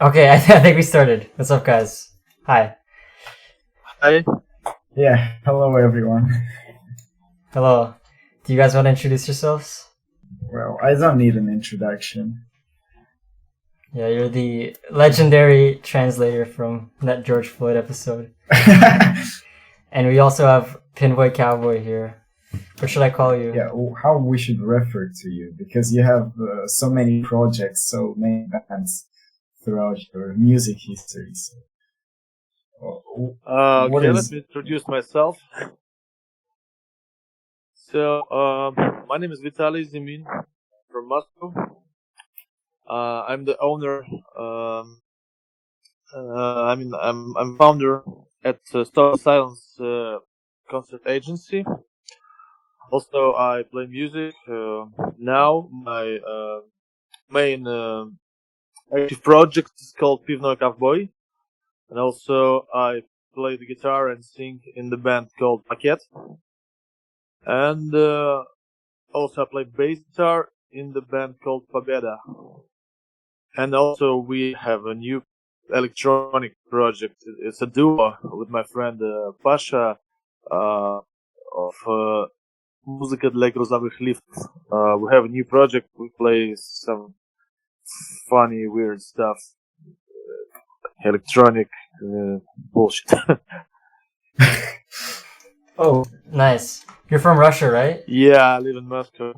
Okay, I think we started. What's up, guys? Hi. Hi. Yeah, hello everyone. Hello. Do you guys want to introduce yourselves? Well, I don't need an introduction. Yeah, you're the legendary translator from that George Floyd episode. And we also have Pivnoy Cowboy here. What should I call you? Yeah, how we should refer to you, because you have so many projects, so many bands throughout your music history. So, what Okay, let is? me introduce myself. So, my name is Vitaly Zimin from Moscow. I'm the owner. I'm founder at Star Silence concert agency. Also, I play music. Now, my main active project is called Pivnoy Cowboy, and also I play the guitar and sing in the band called Paket. And also I play bass guitar in the band called Победа. And also we have a new electronic project. It's a duo with my friend Pasha of Музыка для грузовых лифтов. We have a new project. We play some funny, weird stuff. Electronic bullshit. Oh, nice. You're from Russia, right? Yeah, I live in Moscow.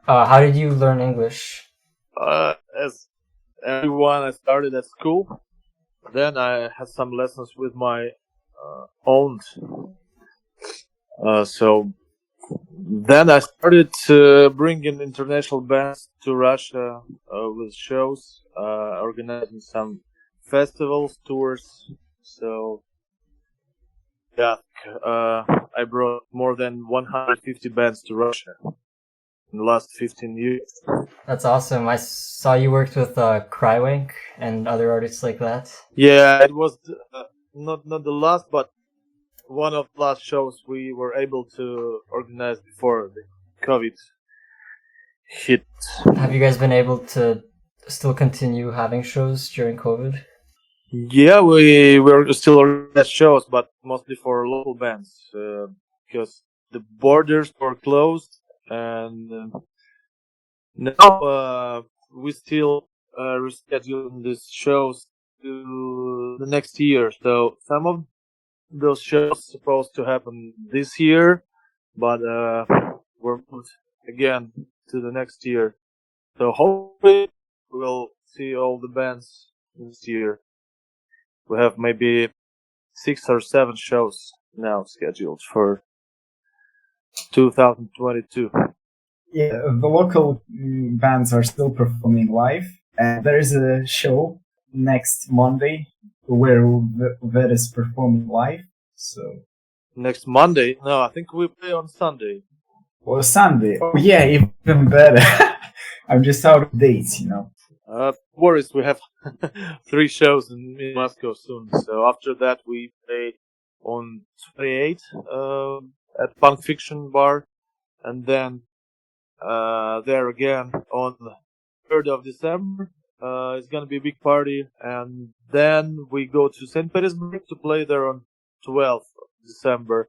How did you learn English? As everyone, I started at school. Then I had some lessons with my aunt. So then I started bringing international bands to Russia with shows, organizing some festivals, tours. So yeah, I brought more than 150 bands to Russia in the last 15 years. That's awesome. I saw you worked with Crywink and other artists like that. Yeah, it was not the last, but one of the last shows we were able to organize before the COVID hit. Have you guys been able to still continue having shows during COVID? Yeah, we were still organizing shows, but mostly for local bands because the borders were closed, and now we still rescheduling these shows to the next year. So some of those shows supposed to happen this year, but we're moved again to the next year. So hopefully we'll see all the bands this year. We have maybe 6 or 7 shows now scheduled for 2022. Yeah, the local bands are still performing live, and there is a show next Monday where that is performing live. So Next Monday? No, I think we play on Sunday. or Sunday. Oh yeah, even better. I'm just out of dates, you know. Worries, we have 3 shows in Moscow soon. So after that, we play on 28 at Punk Fiction Bar, and then there again on the 3rd of December. It's gonna be a big party, and then we go to St. Petersburg to play there on 12th of December,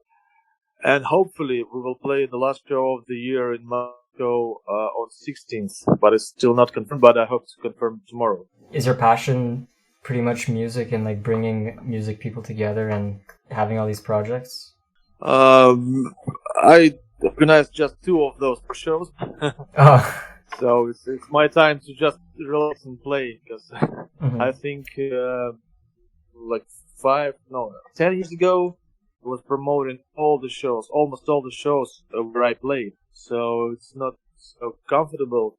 and hopefully we will play the last show of the year in Moscow on 16th, but it's still not confirmed, but I hope to confirm tomorrow. Is your passion pretty much music and like bringing music people together and having all these projects? I organized just 2 of those shows, Oh. so it's my time to just relax and play, because Mhm. I think like 10 years ago, I was promoting all the shows, almost all the shows where I played. So it's not so comfortable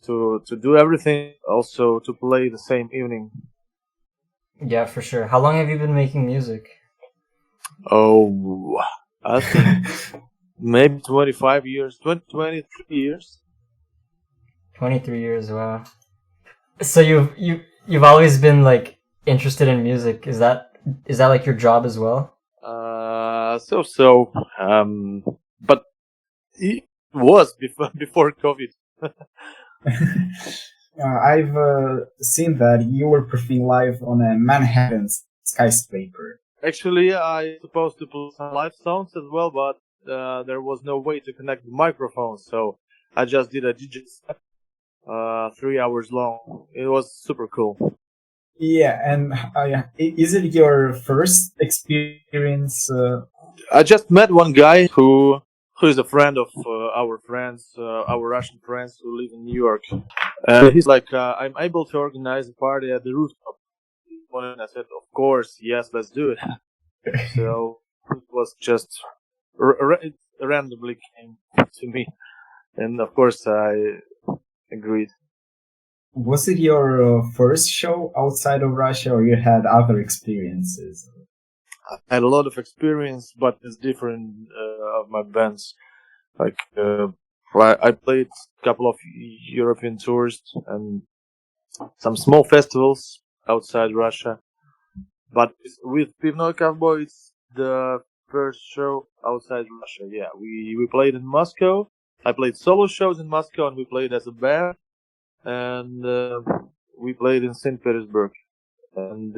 to do everything, also to play the same evening. Yeah, for sure. How long have you been making music? Oh, I think maybe 25 years, 23 years. 23 years, wow. So you've always been like interested in music. Is that like your job as well? But it was before COVID. I've seen that you were performing live on a Manhattan skyscraper. Actually, I supposed to play some live songs as well, but there was no way to connect the microphone, so I just did a DJ set, 3 hours long. It was super cool. Yeah, and is it your first experience? I just met one guy who is a friend of our friends, our Russian friends who live in New York. He's like, I'm able to organize a party at the rooftop. And I said, of course, yes, let's do it. So it was just it randomly came to me, and of course I agreed. Was it your first show outside of Russia, or you had other experiences? I had a lot of experience, but it's different of my bands. Like I played a couple of European tours and some small festivals outside Russia. But with Pivnoy Cowboy, it's the first show outside Russia. Yeah, we played in Moscow. I played solo shows in Moscow, and we played as a band. And we played in St. Petersburg. And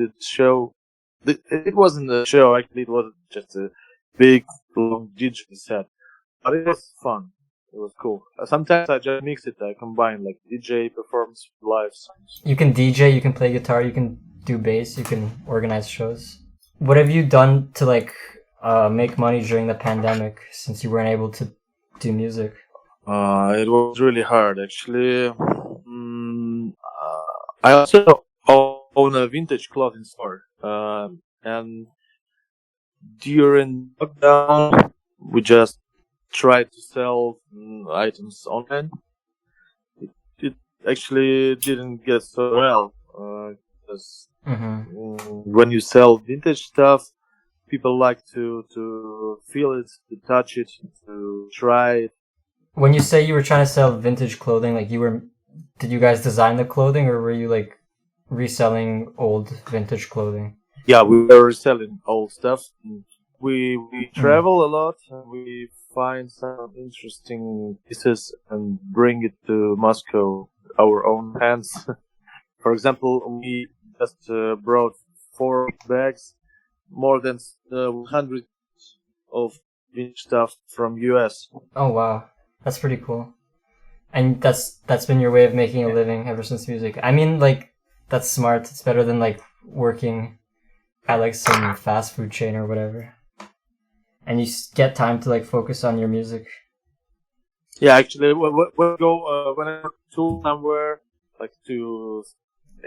it wasn't a show, actually, it was just a big, long DJ set. But it was fun. It was cool. Sometimes I just mix it, I combine like DJ performance with live songs. You can DJ, you can play guitar, you can do bass, you can organize shows. What have you done to make money during the pandemic since you weren't able to do music? It was really hard, actually. I also own a vintage clothing store, and during lockdown, we just tried to sell items online. It actually didn't get so well, because when you sell vintage stuff, people like to feel it, to touch it, to try it. When you say you were trying to sell vintage clothing, did you guys design the clothing, or were you reselling old vintage clothing? Yeah, we were selling old stuff. We travel a lot, and we find some interesting pieces and bring it to Moscow, our own hands. For example, we just brought 4 bags, more than 100 of vintage stuff from US. Oh wow, that's pretty cool. And that's been your way of making a living ever since music. I mean, that's smart. It's better than working at some fast food chain or whatever. And you get time to focus on your music. Yeah, actually, when I go somewhere, to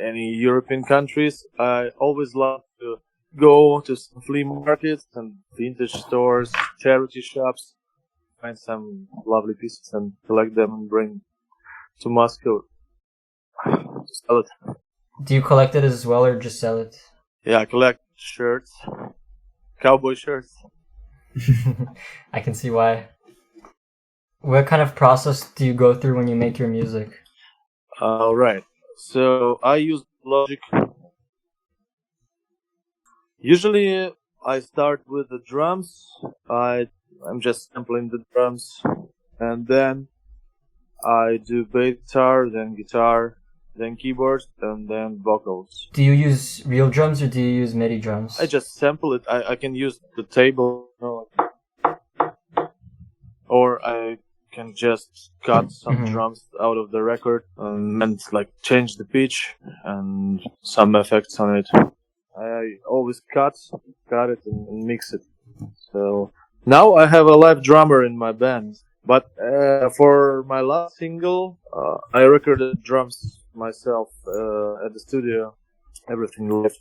any European countries, I always love to go to some flea markets and vintage stores, charity shops, find some lovely pieces and collect them and bring to Moscow to sell it. Do you collect it as well or just sell it? Yeah, I collect shirts, cowboy shirts. I can see why. What kind of process do you go through when you make your music? Right. So I use Logic. Usually I start with the drums. I'm just sampling the drums, and then I do bass guitar, then keyboards, and then vocals. Do you use real drums or do you use MIDI drums? I just sample it. I can use the table, or I can just cut some drums out of the record and change the pitch and some effects on it. I always cut it and mix it. So now I have a live drummer in my band. But for my last single, I recorded drums myself at the studio. Everything live.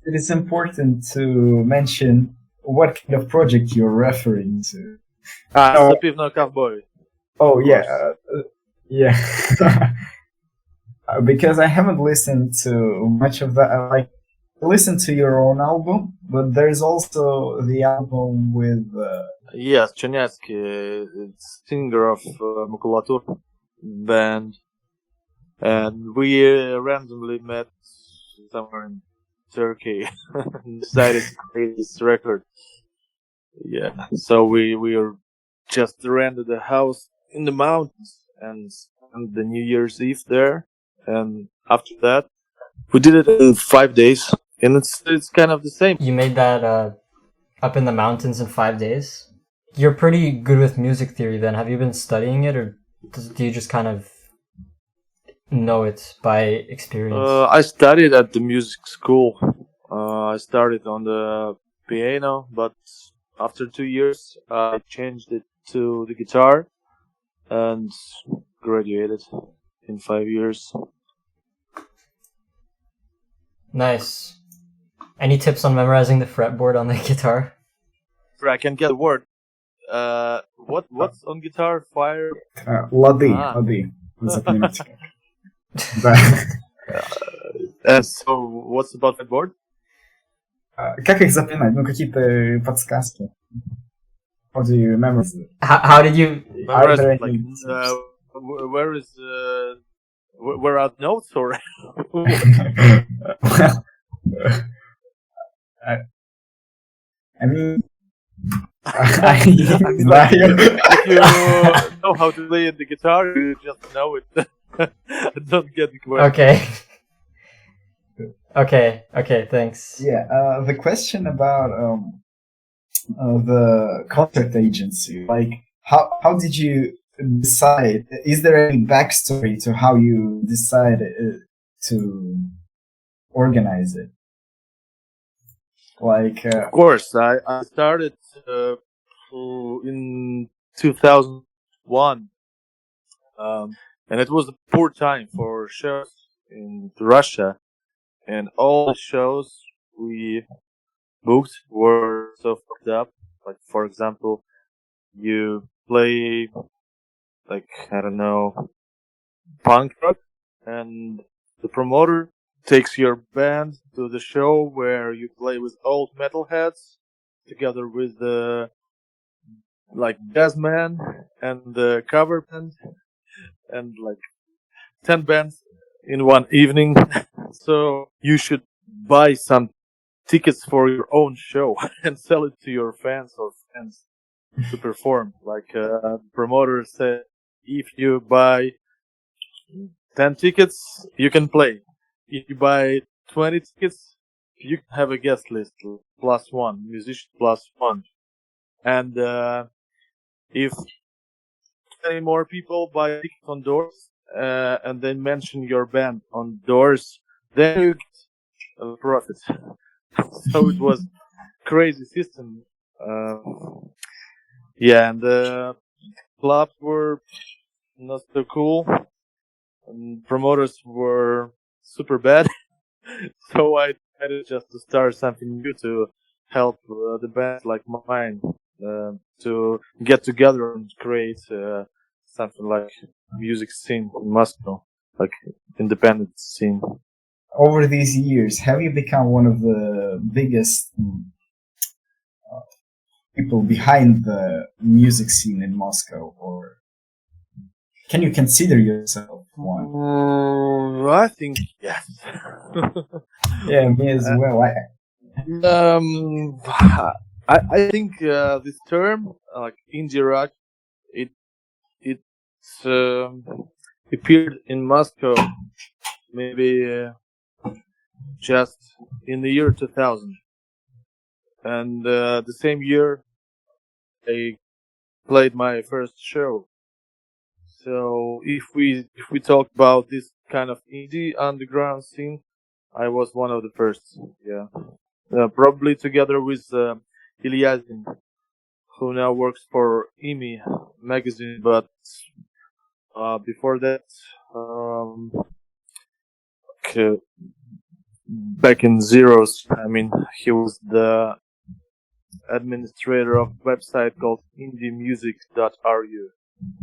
It is important to mention what kind of project you're referring to. It's the Pivnoy Cowboy. Oh yeah, yeah. Because I haven't listened to much of that. I listened to your own album, but there's also the album with. Yes, Chernyatsky, it's singer of Makulatur band, and we randomly met somewhere in Turkey and decided to create this record. Yeah, so we just rented a house in the mountains and spent the New Year's Eve there, and after that, we did it in 5 days, and it's kind of the same. You made that up in the mountains in 5 days? You're pretty good with music theory then. Have you been studying it, or do you just kind of know it by experience? I studied at the music school. I started on the piano, but after 2 years, I changed it to the guitar and graduated in 5 years. Nice. Any tips on memorizing the fretboard on the guitar? I can get the word. What's on guitar? Fire. Лады. Заклинать. Да. So what's about fretboard? Как их запоминать? Ну, какие-то подсказки. How do you memorize it? How did you... Memorize, like, where are the notes, or? Well, I mean, If you know how to play the guitar, you just know it. Don't get the question. Okay, thanks. yeah, the question about the concert agency, like, how did you decide? Is there any backstory to how you decided to organize it? Like, Of course, I started in 2001, and it was a poor time for shows in Russia, and all the shows we booked were so fucked up. Like, for example, you play, like, I don't know, punk rock, and the promoter takes your band to the show where you play with old metalheads together with the jazz man and the cover band, and like 10 bands in one evening. So you should buy some tickets for your own show and sell it to your fans or friends to perform. Like, promoter said, if you buy 10 tickets, you can play. If you buy 20 tickets, you can have a guest list, +1, musician +1. And if 20 more people buy a ticket on doors, and they mention your band on doors, then you get a profit. So it was crazy system. Yeah, and the clubs were not so cool, and promoters were super bad. So I decided just to start something new to help the bands like mine to get together and create something like music scene in Moscow, like independent scene. over these years, have you become one of the biggest people behind the music scene in Moscow, or can you consider yourself one? I think yes. Yeah, me as well. I think this term, like indie rock, it's appeared in Moscow maybe just in the year 2000, and the same year I played my first show. So if we talk about this kind of indie underground scene, I was one of the first. Yeah, probably together with Ilya Zimin, who now works for EMI magazine, but before that, back in zeros, I mean, he was the administrator of a website called indiemusic.ru,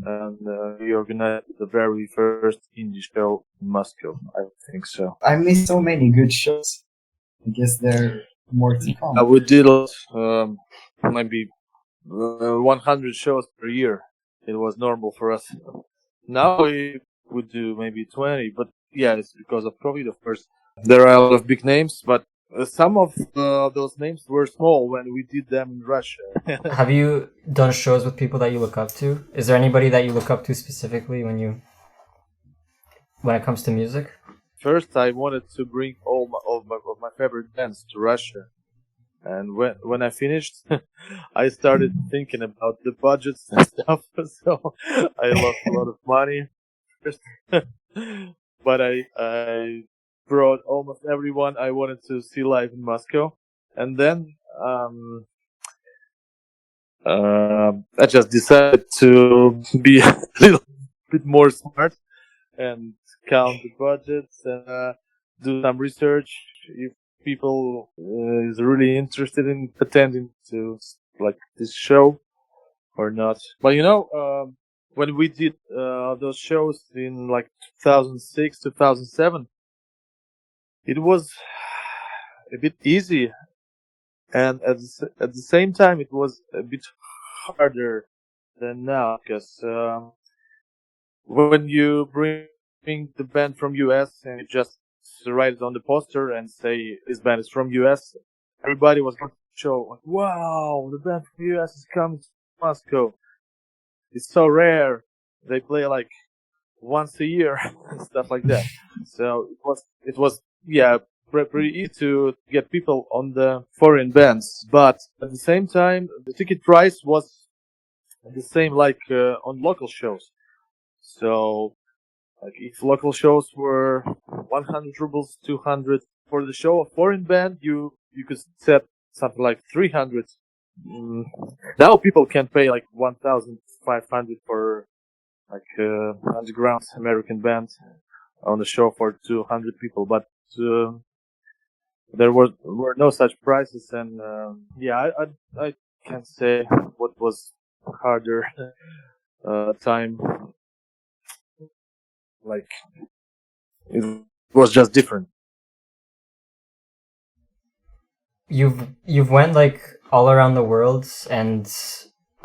and he organized the very first indie show in Moscow, I think so. I missed so many good shows. I guess there are more to come. We did maybe 100 shows per year. It was normal for us. Now we would do maybe 20, but yeah, it's because of COVID, of course. There are a lot of big names, but some of those names were small when we did them in Russia. Have you done shows with people that you look up to? Is there anybody that you look up to specifically when you... when it comes to music? First, I wanted to bring all of my favorite bands to Russia. And when I finished, I started thinking about the budgets and stuff. So I lost a lot of money first. But I brought almost everyone I wanted to see live in Moscow. And then I just decided to be a little bit more smart and count the budgets and do some research if people is really interested in attending to like this show or not. But when we did those shows in like 2006, 2007, it was a bit easy, and at the same time it was a bit harder than now, because when you bring the band from US and you just write it on the poster and say this band is from US, everybody was going to show like, wow, the band from US is coming to Moscow. It's so rare. They play like once a year and stuff like that. So it was pretty easy to get people on the foreign bands, but at the same time the ticket price was the same like on local shows. So like if local shows were 100 rubles, 200 for the show, a foreign band you could set something like 300. Now people can pay like 1,500 for like underground American band on the show for 200 people, but there were no such prices, and I can't say what was harder time. Like it was just different. You've went like all around the world and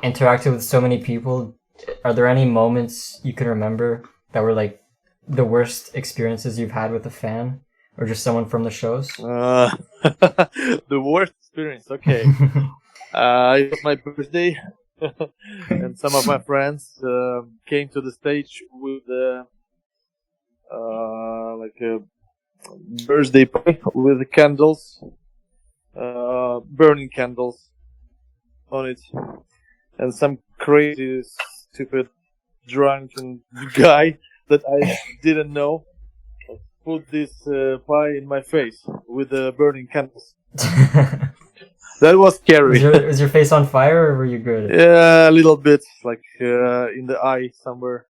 interacted with so many people. Are there any moments you can remember that were like the worst experiences you've had with a fan or just someone from the shows? The worst experience. Okay, it was my birthday, and some of my friends came to the stage with like a birthday party with the candles, burning candles on it, and some crazy, stupid, drunken guy that I didn't know put this pie in my face with the burning candles. That was scary. Was your face on fire, or were you good? Yeah, a little bit, like in the eye somewhere.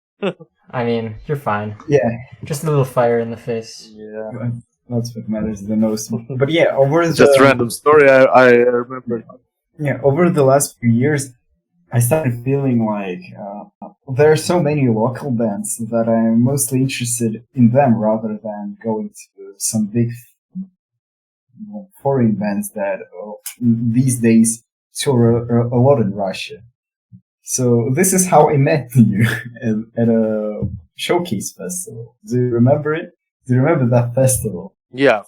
I mean, you're fine. Yeah, Just a little fire in the face. Yeah, that's what matters the most. But yeah, over the just random story. I remember. Yeah, over the last few years, I started feeling like there are so many local bands that I'm mostly interested in them rather than going to some big foreign bands that these days tour a lot in Russia. So this is how I met you at a showcase festival. Do you remember it? Do you remember that festival? Yeah,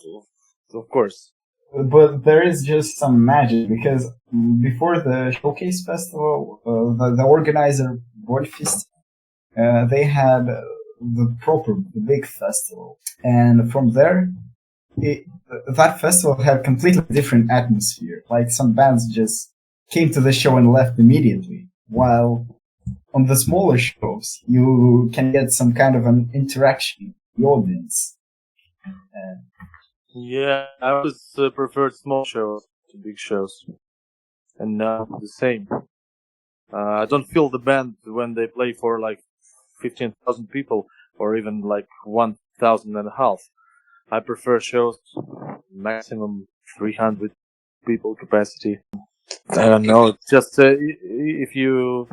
of course. But there is just some magic because before the showcase festival, the organizer Wolfist, they had the big festival, and from there, that festival had a completely different atmosphere. Like some bands just came to the show and left immediately, while on the smaller shows you can get some kind of an interaction with the audience. Yeah, I always preferred small shows to big shows, and now the same. I don't feel the band when they play for like 15,000 people or even like 1,500. I prefer shows maximum 300 people capacity. I don't know. Just if you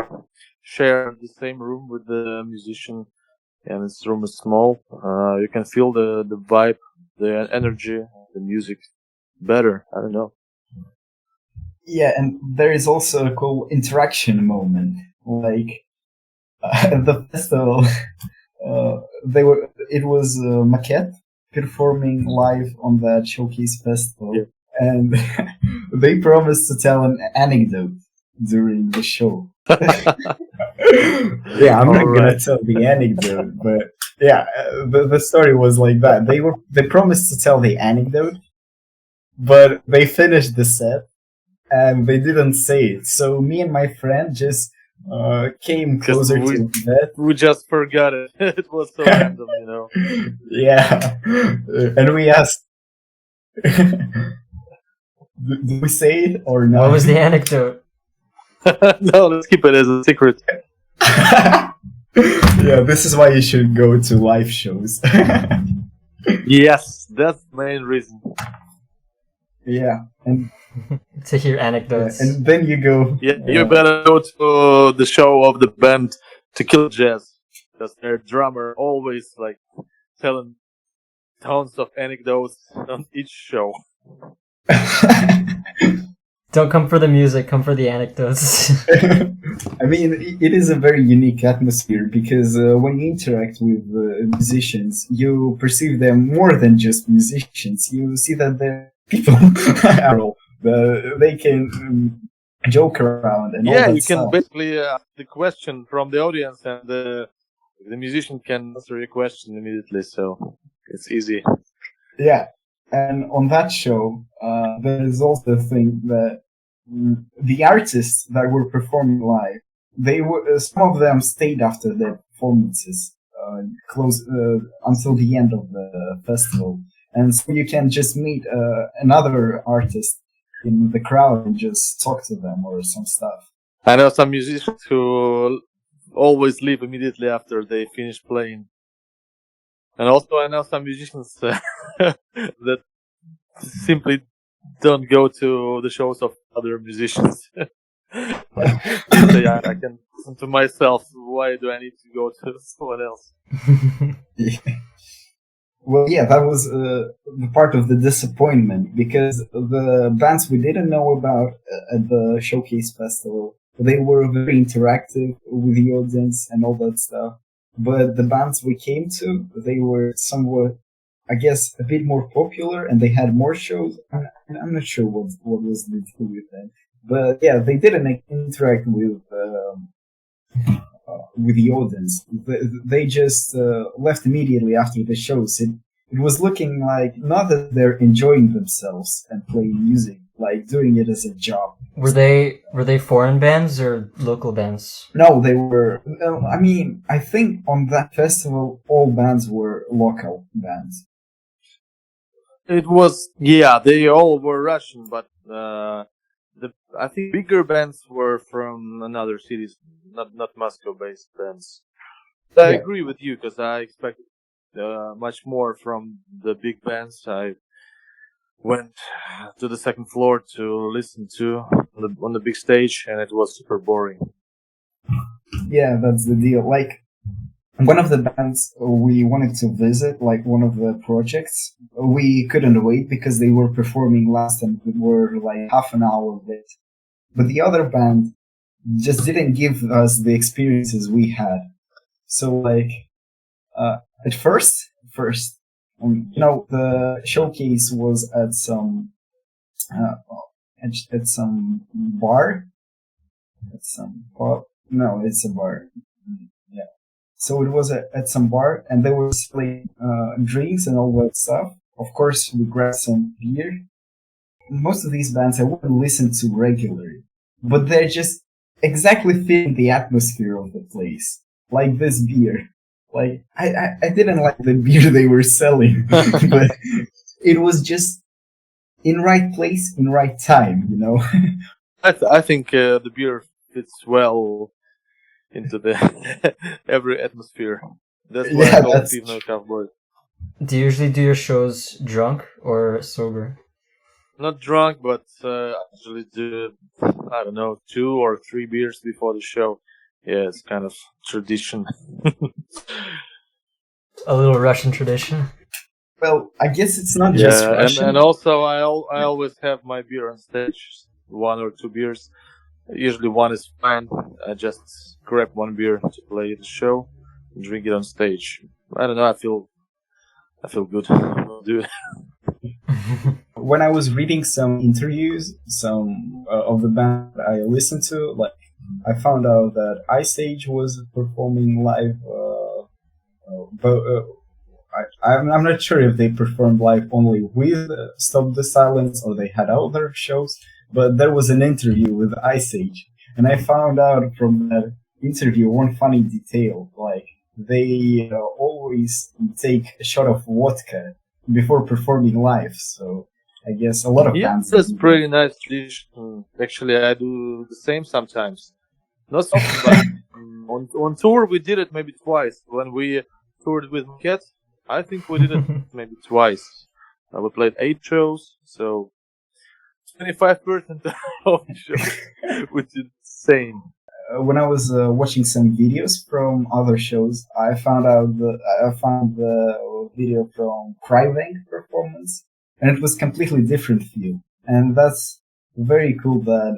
share the same room with the musician and this room is small, you can feel the vibe, the energy, the music better. I don't know. Yeah, and there is also a cool interaction moment. Like at the festival, it was Maquette performing live on that showcase festival, yeah. And they promised to tell an anecdote during the show. Yeah, I'm not gonna Alright. tell the anecdote, but yeah, the story was like that. They promised to tell the anecdote, but they finished the set and they didn't say it. So me and my friend just came Because closer to the bed. we just forgot it. It was so random, you know. Yeah, and we asked, do we say it or not? What was the anecdote? No, let's keep it as a secret. Yeah, this is why you should go to live shows. Yes, that's the main reason. Yeah, and To hear anecdotes. and then you go. Yeah, you better go to the show of the band To Kill Jazz, because their drummer always like telling tons of anecdotes on each show. Don't come for the music, come for the anecdotes. I mean, it is a very unique atmosphere because when you interact with musicians, you perceive them more than just musicians. You see that they're people. They can joke around and all Yeah, that you can stuff. basically ask the question from the audience, and the musician can answer your question immediately. So it's easy. Yeah, and on that show, there is also the thing that the artists that were performing live, they were some of them stayed after their performances, close until the end of the festival, and so you can just meet another artist in the crowd and just talk to them or some stuff. I know some musicians who always leave immediately after they finish playing. And also I know some musicians that simply don't go to the shows of other musicians. They say, I can listen to myself. Why do I need to go to someone else? Well, yeah, that was the part of the disappointment because the bands we didn't know about at the Showcase Festival, they were very interactive with the audience and all that stuff. But the bands we came to, they were somewhat, I guess, a bit more popular and they had more shows. I'm not sure what was the deal with that. But yeah, they didn't interact with the audience. They just left immediately after the shows. It was looking like not that they're enjoying themselves and playing music, like doing it as a job. Were they foreign bands or local bands? No, they were. I mean, I think on that festival, all bands were local bands. It was, yeah, they all were Russian, but I think bigger bands were from another cities, not Moscow-based bands. I agree with you because I expected much more from the big bands. I went to the second floor to listen to on the big stage, and it was super boring. Yeah, that's the deal. Like, one of the bands we wanted to visit, like one of the projects, we couldn't wait because they were performing last and we were like half an hour late. But the other band just didn't give us the experiences we had. So like, at first, the showcase was at some bar, at some pub. No, it's a bar. Yeah. So it was at some bar, and they were selling drinks and all that stuff. Of course, we grabbed some beer. Most of these bands I wouldn't listen to regularly, but they're just exactly fitting the atmosphere of the place, like this beer. Like I didn't like the beer they were selling, but it was just in right place, in right time, you know. I think the beer fits well into the every atmosphere. That's why I call it Pivnoy Cowboy. Do you usually do your shows drunk or sober? Not drunk, but actually do, I don't know, 2 or 3 beers before the show. Yeah, it's kind of tradition. A little Russian tradition. Well, I guess it's not just Russian. and also I always have my beer on stage, 1 or 2 beers. Usually 1 is fine. I just grab 1 beer to play the show and drink it on stage. I don't know. I feel good. I'll do it. When I was reading some interviews, some of the band I listened to, like I found out that Ice Age was performing live, but I'm not sure if they performed live only with Stop the Silence or they had other shows. But there was an interview with Ice Age, and I found out from that interview one funny detail. Like they always take a shot of vodka before performing live. So I guess a lot of bands. That's pretty nice tradition. Actually, I do the same sometimes. Not so often, but on tour we did it maybe twice. When we toured with Nikita, I think we did it maybe twice. We played 8 shows, so 25% of the show, which is insane. When I was watching some videos from other shows, I found the video from Crybank performance, and it was completely different feel. And that's very cool that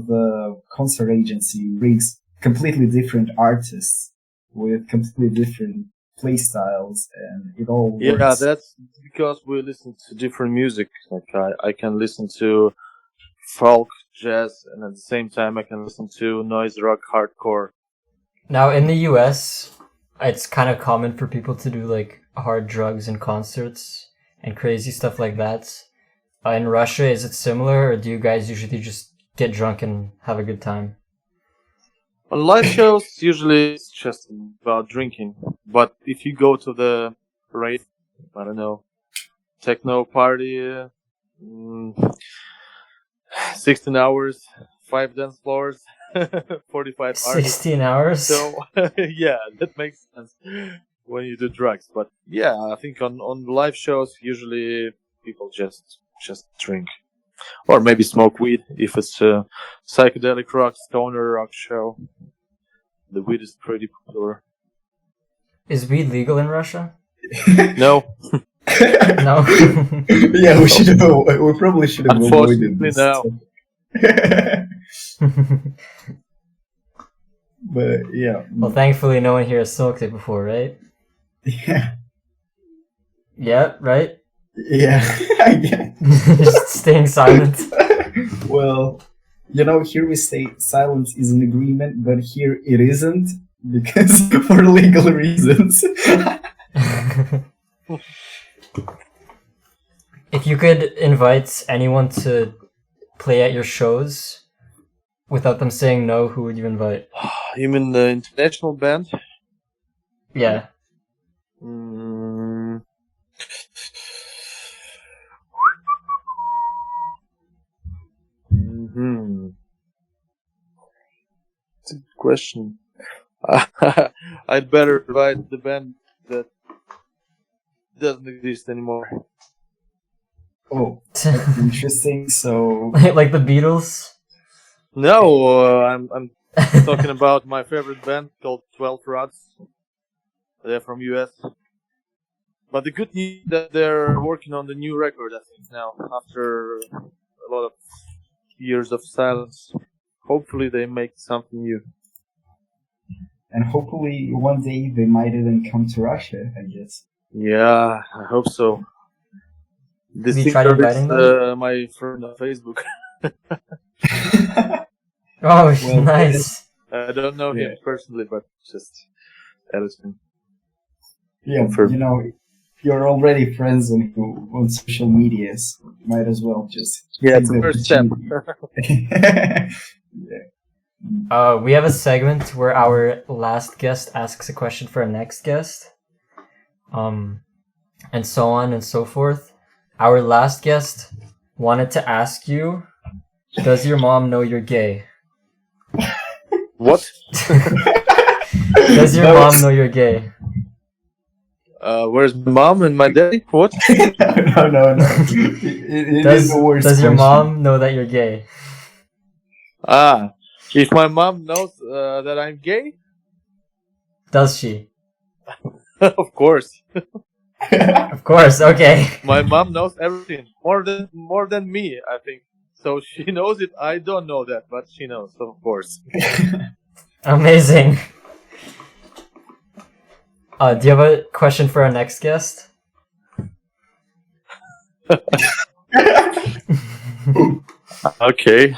the concert agency brings completely different artists with completely different play styles, and it all works. Yeah, that's because we listen to different music. Like I can listen to folk, jazz, and at the same time I can listen to noise rock, hardcore. Now in the US, it's kind of common for people to do like hard drugs in concerts and crazy stuff like that. In Russia, is it similar, or do you guys usually just get drunk and have a good time? On live shows, usually it's just about drinking. But if you go to the rave, I don't know, techno party, 16 hours, 5 dance floors, 45 artists. 16 hours? So, yeah, that makes sense when you do drugs. But yeah, I think on live shows, usually people just drink. Or maybe smoke weed if it's a psychedelic rock, stoner rock show. The weed is pretty popular. Is weed legal in Russia? No. No. Yeah, we probably should have avoided this. No. But yeah. Well, thankfully, no one here has smoked it before, right? Yeah. Yeah, right? Yeah. Yeah. Just staying silent. Well, here we say silence is an agreement, but here it isn't, because for legal reasons. If you could invite anyone to play at your shows without them saying no, who would you invite? You mean the international band? Yeah. It's a good question. I'd better invite the band that doesn't exist anymore. Oh, that's interesting. So, like the Beatles? No, I'm talking about my favorite band called 12 Rods. They're from US. But the good news is that they're working on the new record, I think, now, after a lot of years of silence. Hopefully they make something new. And hopefully one day they might even come to Russia, I guess. Yeah, I hope so. This tried inviting them? My friend on Facebook. Oh, well, nice. I don't know him personally, but just added him. Yeah, you're already friends on social media, so might as well just... Yeah, it's the first step. Yeah. We have a segment where our last guest asks a question for our next guest. And so on and so forth. Our last guest wanted to ask you, does your mom know you're gay? What? Does your mom know you're gay? Where's my mom and my daddy? What? No. Does your mom know that you're gay? If my mom knows that I'm gay? Does she? Of course. Of course, okay. My mom knows everything. More than me, I think. So she knows it. I don't know that, but she knows, of course. Amazing. Do you have a question for our next guest? Okay.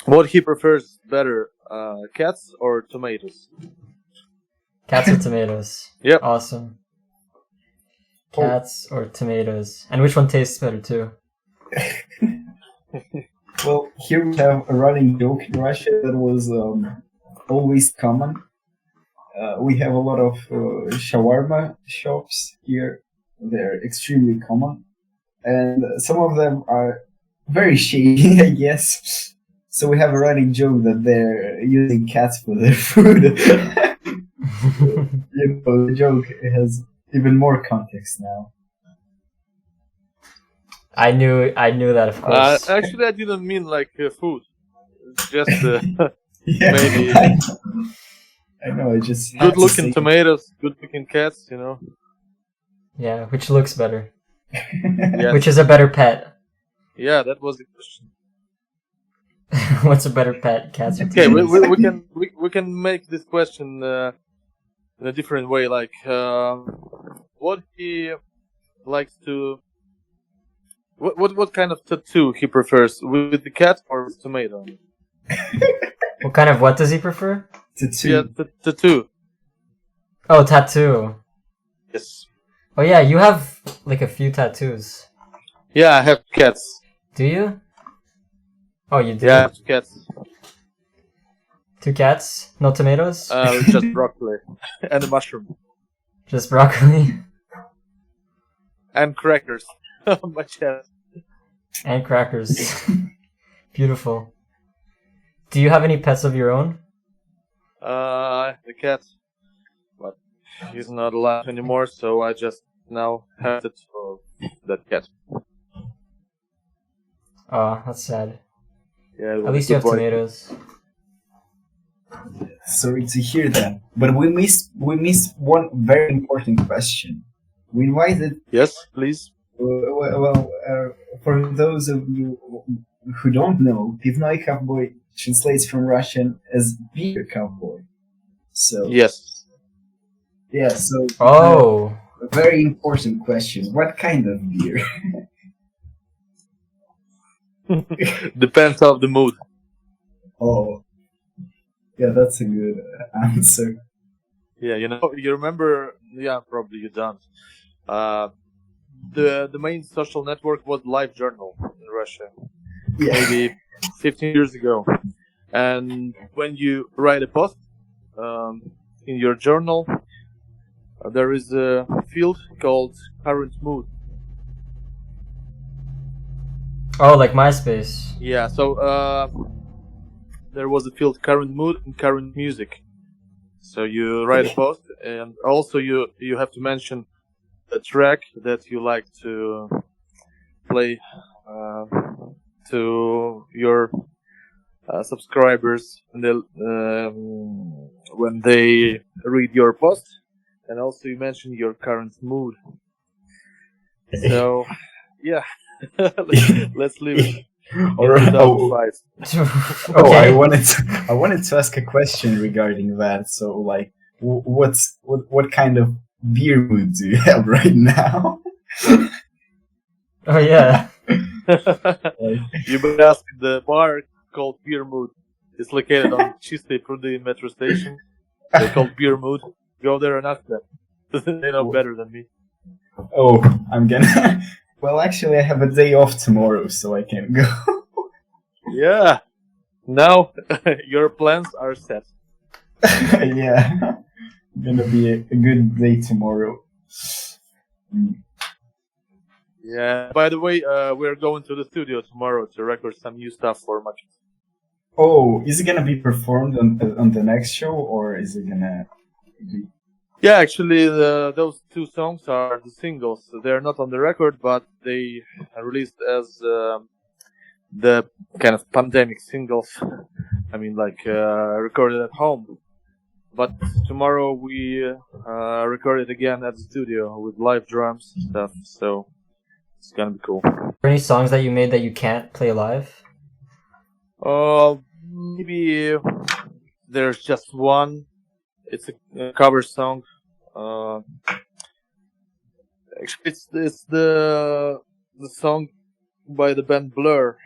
What he prefers better, cats or tomatoes? Cats or tomatoes? Yep. Awesome. Cats or tomatoes? And which one tastes better too? Well, here we have a running joke in Russia that was always common. We have a lot of shawarma shops here. They're extremely common. And some of them are very shady, I guess. So we have a running joke that they're using cats for their food. The joke has even more context now. I knew that, of course. Actually, I didn't mean like food. It's just Yeah, maybe I know. I just had to good-looking say tomatoes, good-looking cats. Yeah, which looks better? Yes. Which is a better pet? Yeah, that was the question. What's a better pet? Cats or Okay, tomatoes? we can make this question in a different way. Like, what he likes to. What kind of tattoo he prefers, with the cat or with tomato? What kind of what does he prefer? Yeah, tattoo. Oh, tattoo. Yes. Oh yeah, you have like a few tattoos. Yeah, I have cats. Do you? Oh, you do? Yeah, I have 2 cats. 2 cats? No tomatoes? Just broccoli and a mushroom Just broccoli? and crackers on my chest. And crackers. Beautiful. Do you have any pets of your own? The cat, but he's not alive anymore, so I just now have it for that cat. Oh, that's sad. Yeah, At least you have tomatoes. Sorry to hear that, but we missed one very important question. We invited Yes, please. for those of you who don't know, Pivnoy Cowboy translates from Russian as beer cowboy. So Yes. yeah, so Oh. a very important question. What kind of beer? Depends on the mood. Oh, yeah, that's a good answer. Yeah, you remember? Yeah, probably you don't. The main social network was LiveJournal in Russia, Yeah. maybe 15 years ago. And when you write a post in your journal, there is a field called current mood. Oh, like MySpace. Yeah, so there was a field current mood and current music. So you write a post, and also you have to mention a track that you like to play to your subscribers when they read your post, and also you mention your current mood. So, yeah, let's leave it. All right. Without fight. Oh, Okay. I wanted to ask a question regarding that. So, like, what kind of beer mood do you have right now? Oh yeah. You better ask the bar called Beer Mood. It's located on Чистые пруды metro station. They're called Beer Mood. Go there and ask them. They know better than me. Oh, I'm gonna. Well, actually, I have a day off tomorrow, so I can go. Yeah. Now your plans are set. Yeah, gonna be a good day tomorrow. Yeah. By the way, we're going to the studio tomorrow to record some new stuff for Match. Oh, is it gonna be performed on the next show, or is it gonna be? Yeah, actually, those 2 songs are the singles. They're not on the record, but they are released as the kind of pandemic singles. I mean, like recorded at home. But tomorrow we record it again at the studio with live drums and stuff. So it's gonna be cool. Are there any songs that you made that you can't play live? Maybe there's just one. It's a cover song. Actually, it's the song by the band Blur.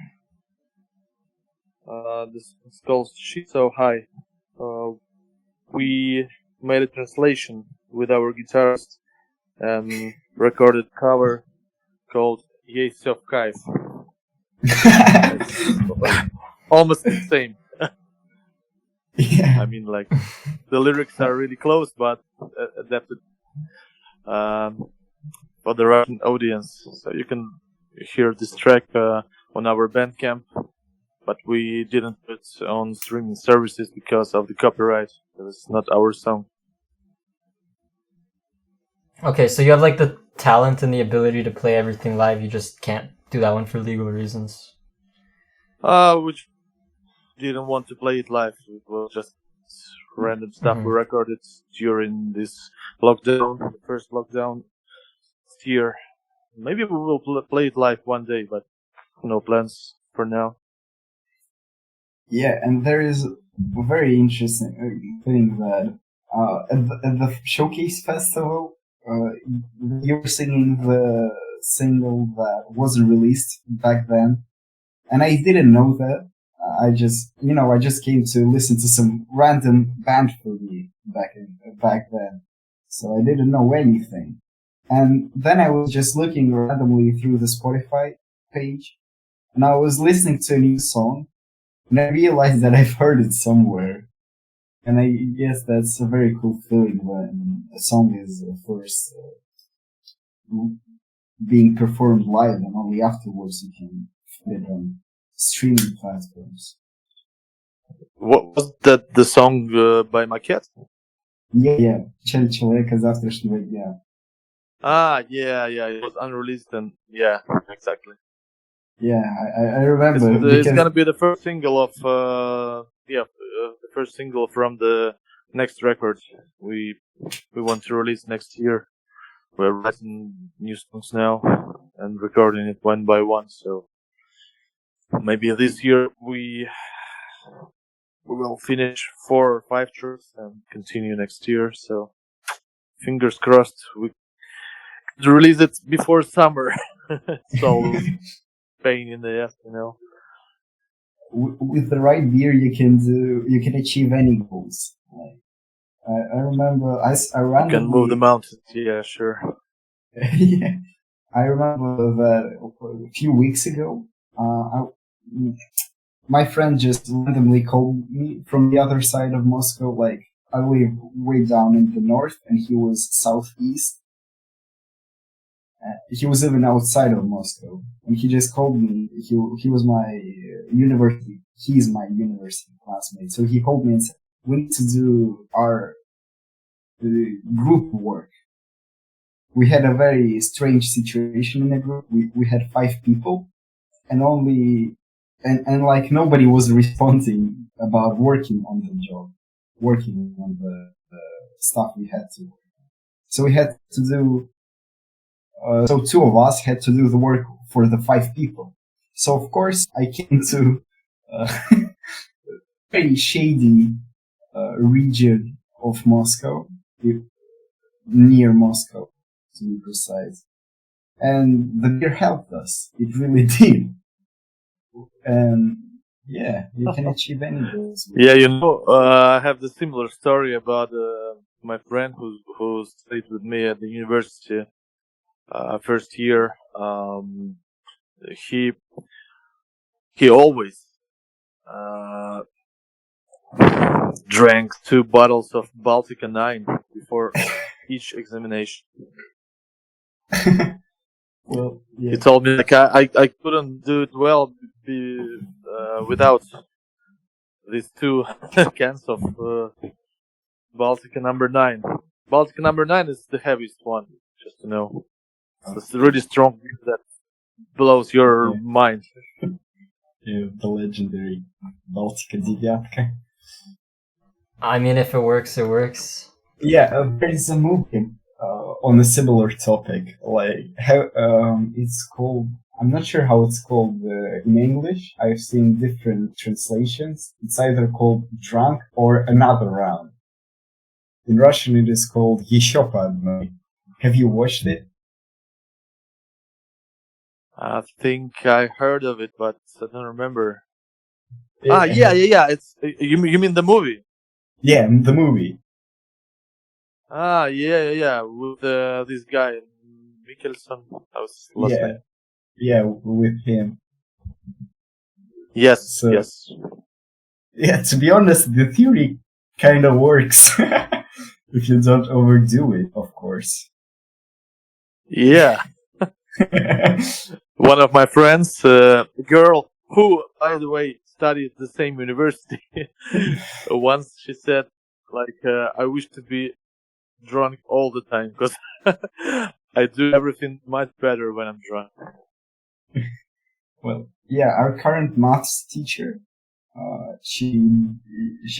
This is called She's So High. We made a translation with our guitarist and recorded cover called Есть Всё в Кайф. Almost the same. Yeah. I mean, like, the lyrics are really close, but adapted for the Russian audience. So you can hear this track on our Bandcamp, but we didn't put it on streaming services because of the copyright. It's not our song. Okay, so you have like the talent and the ability to play everything live. You just can't do that one for legal reasons. Which didn't want to play it live. It was just random stuff we recorded during this lockdown, the first lockdown this year. Maybe we will play it live one day, but no plans for now. Yeah, and there is a very interesting thing that at the Showcase Festival, you were singing the single that wasn't released back then, and I didn't know that. I just came to listen to some random band for me back then, so I didn't know anything. And then I was just looking randomly through the Spotify page, and I was listening to a new song, and I realized that I've heard it somewhere. And I guess that's a very cool feeling when a song is first being performed live, and only afterwards you can find it on streaming platforms. What was that? The song by Maquette? Yeah. Чель человека завтрашнего дня. Yeah. It was unreleased, and yeah, exactly. Yeah, I remember. It's gonna be the first single of the first single from the next record we want to release next year. We're writing new songs now and recording it one by one. So maybe this year we will finish 4 or 5 tracks and continue next year. So fingers crossed we could release it before summer. So pain in the ass, you know. With the right beer, you can achieve any goals. Like, I remember I randomly... You can move the mountains, yeah, sure. Yeah, I remember that a few weeks ago, my friend just randomly called me from the other side of Moscow. Like, I live way down in the north, and he was southeast. He was even outside of Moscow, and he just called me. He was my university. He's my university classmate. So he called me and said, "We need to do our group work." We had a very strange situation in the group. We had 5 people, and like nobody was responding about working on the job, working on the stuff we had to. So we had to do. So 2 of us had to do the work for the 5 people. So of course I came to a very shady region of Moscow, near Moscow to be precise. And the beer helped us. It really did. And yeah, you can achieve any goals. Yeah, you know, I have the similar story about my friend who stayed with me at the university. First year, he always drank 2 bottles of Baltica 9 before each examination. Well, yeah. He told me like I couldn't do it well without these 2 cans of Baltica number 9. Baltica number 9 is the heaviest one, just to know. It's really strong that blows your mind. Yeah, the legendary Baltica Девятка. I mean, if it works, it works. Yeah, there is a movie on a similar topic. Like how it's called. I'm not sure how it's called in English. I've seen different translations. It's either called Drunk or Another Round. In Russian, it is called Еще по одной. Have you watched it? I think I heard of it, but I don't remember. Yeah. It's you mean the movie? Yeah, the movie. Yeah. With this guy Mikkelsen. That was his last Yeah, name. yeah, with him. Yes, So yes. yeah, to be honest, the theory kind of works if you don't overdo it, of course. Yeah. One of my friends, a girl who, by the way, studied the same university, once she said, like, I wish to be drunk all the time because I do everything much better when I'm drunk. Well, yeah, our current maths teacher, she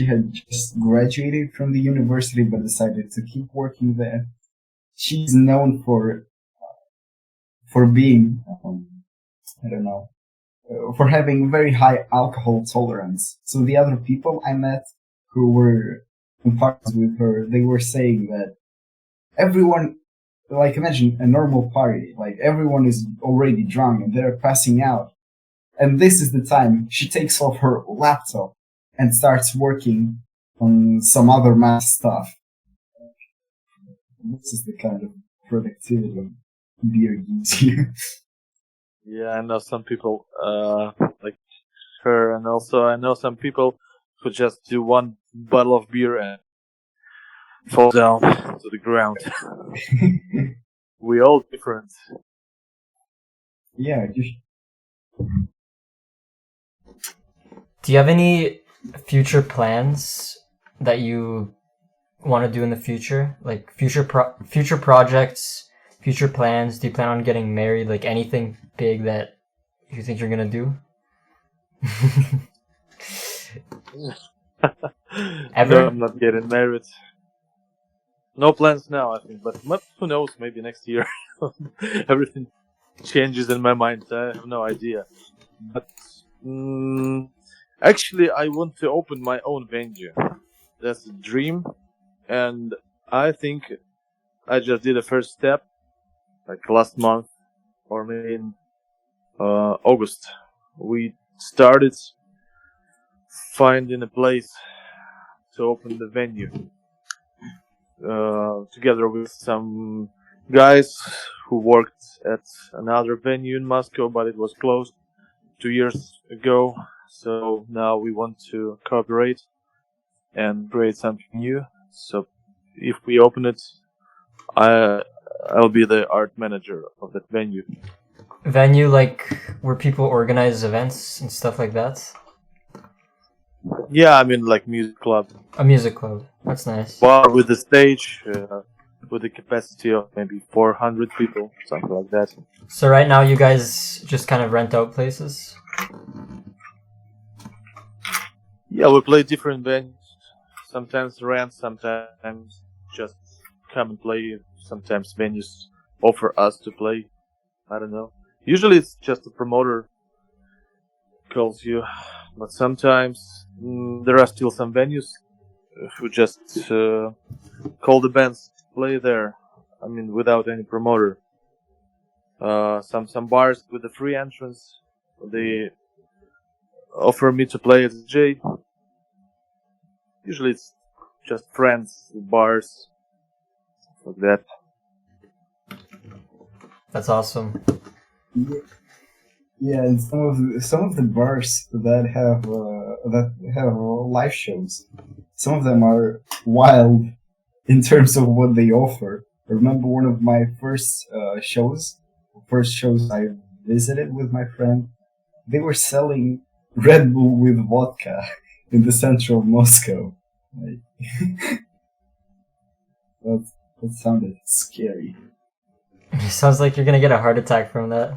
had just graduated from the university but decided to keep working there. She's known for being, I don't know, for having very high alcohol tolerance. So the other people I met who were in parties with her, they were saying that everyone, like imagine a normal party, like everyone is already drunk and they're passing out. And this is the time she takes off her laptop and starts working on some other math stuff. This is the kind of productivity beer gives you. Yeah, I know some people like her, and also I know some people who just do one bottle of beer and fall down to the ground. We all different. Yeah, just Do you have any future plans that you want to do in the future? Like future projects, future plans? Do you plan on getting married? Like anything big that you think you're gonna do? Ever? No, I'm not getting married. No plans now, I think, but who knows? Maybe next year. Everything changes in my mind. I have no idea. But actually, I want to open my own venue. That's a dream, and I think I just did the first step, like last month or maybe in August. We started finding a place to open the venue together with some guys who worked at another venue in Moscow, but it was closed 2 years ago. So now we want to cooperate and create something new. So if we open it, I'll be the art manager of that venue. Venue like where people organize events and stuff like that? Yeah, I mean like music club. A music club. That's nice. Bar with the stage, with a capacity of maybe 400 people, something like that. So right now you guys just kind of rent out places? Yeah, we play different venues. Sometimes rent, sometimes just come and play. Sometimes venues offer us to play. I don't know. Usually it's just a promoter calls you, but sometimes there are still some venues who just call the bands to play there. I mean, without any promoter. Some bars with a free entrance, they offer me to play as a DJ. Usually it's just friends, bars, like that. That's awesome. yeah, and some of the bars that have live shows, some of them are wild in terms of what they offer. I remember one of my first shows I visited with my friend. They were selling Red Bull with vodka in the center of Moscow. Like, that sounded scary. It sounds like you're gonna get a heart attack from that.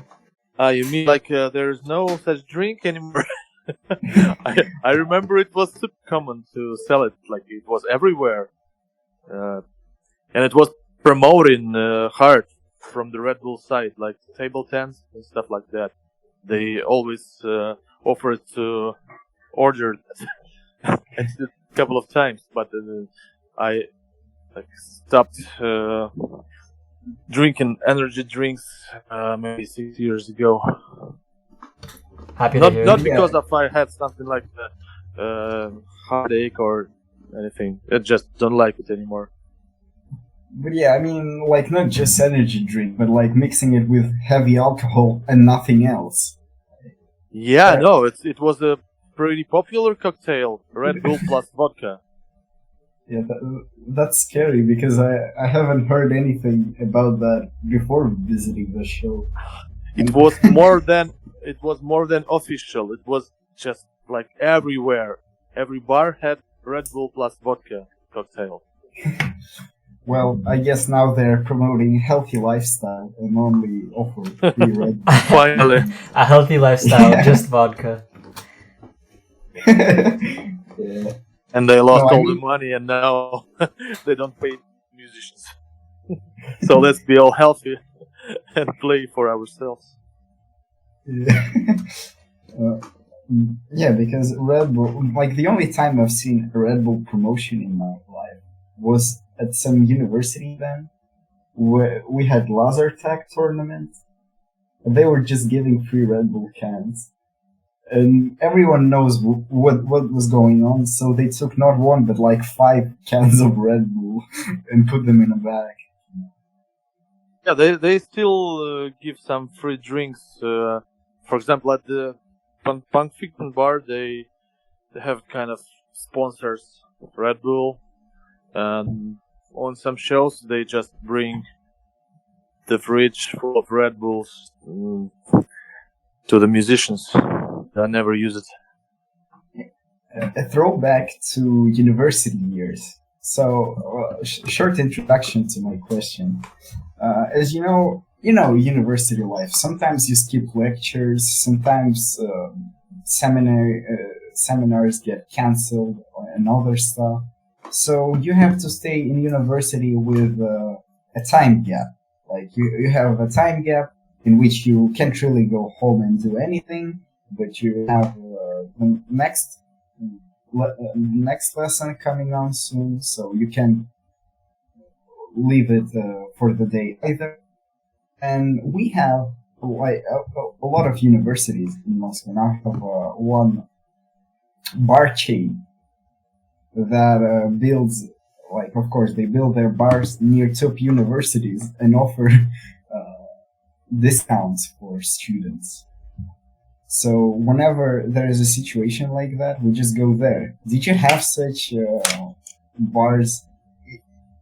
You mean like there's no such drink anymore? I remember it was super common to sell it, like it was everywhere. And it was promoting hard from the Red Bull side, like table tents and stuff like that. They always offered to order a couple of times, but I stopped drinking energy drinks maybe 6 years ago. Happy to hear. Not because of I had something like heartache or anything. I just don't like it anymore. But yeah, I mean, like, not just energy drink, but like mixing it with heavy alcohol and nothing else. Yeah, no, it was a pretty popular cocktail, Red Bull plus vodka. Yeah, that's scary because I haven't heard anything about that before visiting the show. It was more than official. It was just like everywhere. Every bar had Red Bull plus vodka cocktail. Well, I guess now they're promoting healthy lifestyle and only offer free Red Bull. Finally. A healthy lifestyle, just vodka. Yeah. And they lost all the money, and now they don't pay musicians. So let's be all healthy and play for ourselves. Yeah. Yeah, because Red Bull, like the only time I've seen a Red Bull promotion in my life was at some university event where we had laser tag tournament. And they were just giving free Red Bull cans. And everyone knows what was going on, so they took not one but like 5 cans of Red Bull and put them in a bag. Yeah, they still give some free drinks. For example, at the Punk Fiction bar, they have kind of sponsors Red Bull, and on some shows they just bring the fridge full of Red Bulls to the musicians. I never use it. A throwback to university years. So, short introduction to my question. As you know, university life. Sometimes you skip lectures. Sometimes seminars get cancelled and other stuff. So you have to stay in university with a time gap. Like you have a time gap in which you can't really go home and do anything, but you have the next lesson coming on soon, so you can leave it for the day either. And we have like a lot of universities in Moscow now have one bar chain that builds, like, of course, they build their bars near top universities and offer discounts for students. So whenever there is a situation like that, we just go there. Did you have such bars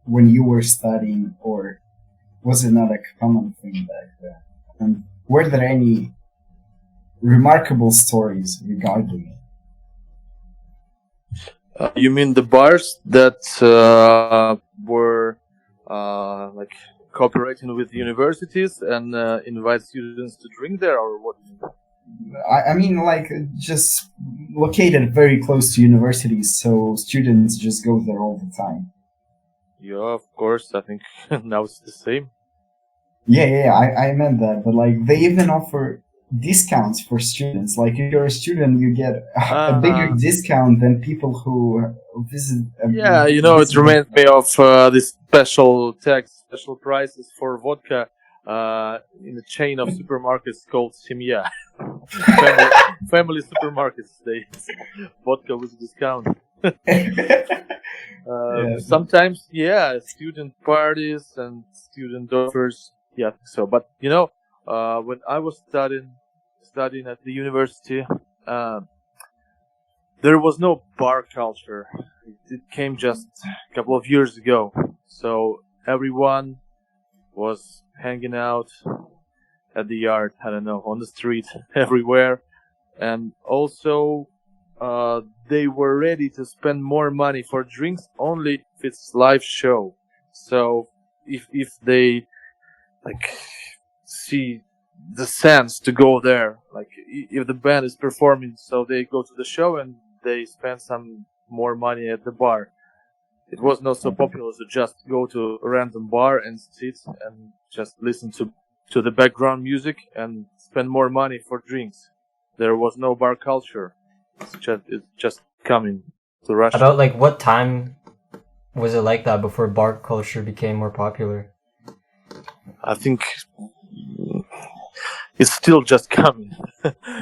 when you were studying, or was it not a common thing back then? And were there any remarkable stories regarding it? You mean the bars that were like cooperating with universities and invite students to drink there, or what? I mean, like, just located very close to universities, so students just go there all the time. Yeah, of course. I think now it's the same. Yeah, I meant that, but like they even offer discounts for students. Like if you're a student, you get a bigger discount than people who visit. Yeah, it reminds me of this special prices for vodka in a chain of supermarkets called Semya. family supermarkets. They vodka with discount. Sometimes, student parties and student offers. Yeah, so. But when I was studying at the university, there was no bar culture. It came just a couple of years ago. So everyone was hanging out at the yard, I don't know, on the street, everywhere. And also, they were ready to spend more money for drinks only if it's live show. So if they see the sense to go there, like if the band is performing, so they go to the show and they spend some more money at the bar. It was not so popular to just go to a random bar and sit and just listen to the background music and spend more money for drinks. There was no bar culture. It's just coming to Russia. About like what time was it like that before bar culture became more popular? I think it's still just coming.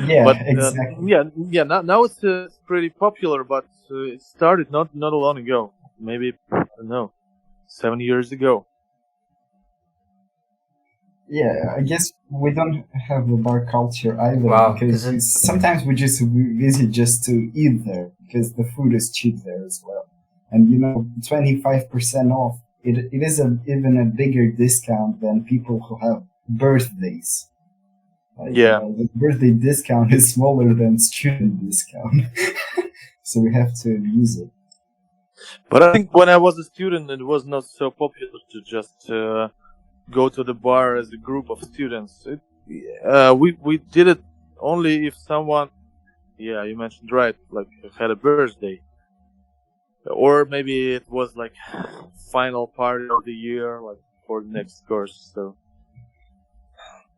Yeah, But exactly. yeah. Now it's pretty popular, but it started not long ago. Maybe I don't know, 7 years ago. Yeah, I guess we don't have the bar culture either Wow, because is it? sometimes we just visit just to eat there because the food is cheap there as well. And 25% off. It is even a bigger discount than people who have birthdays. Like Yeah, the birthday discount is smaller than student discount, so we have to use it. but I think when I was a student, it was not so popular to just go to the bar as a group of students. We did it only if someone, yeah, you mentioned right, like had a birthday, or maybe it was like final party of the year, like for the next course. So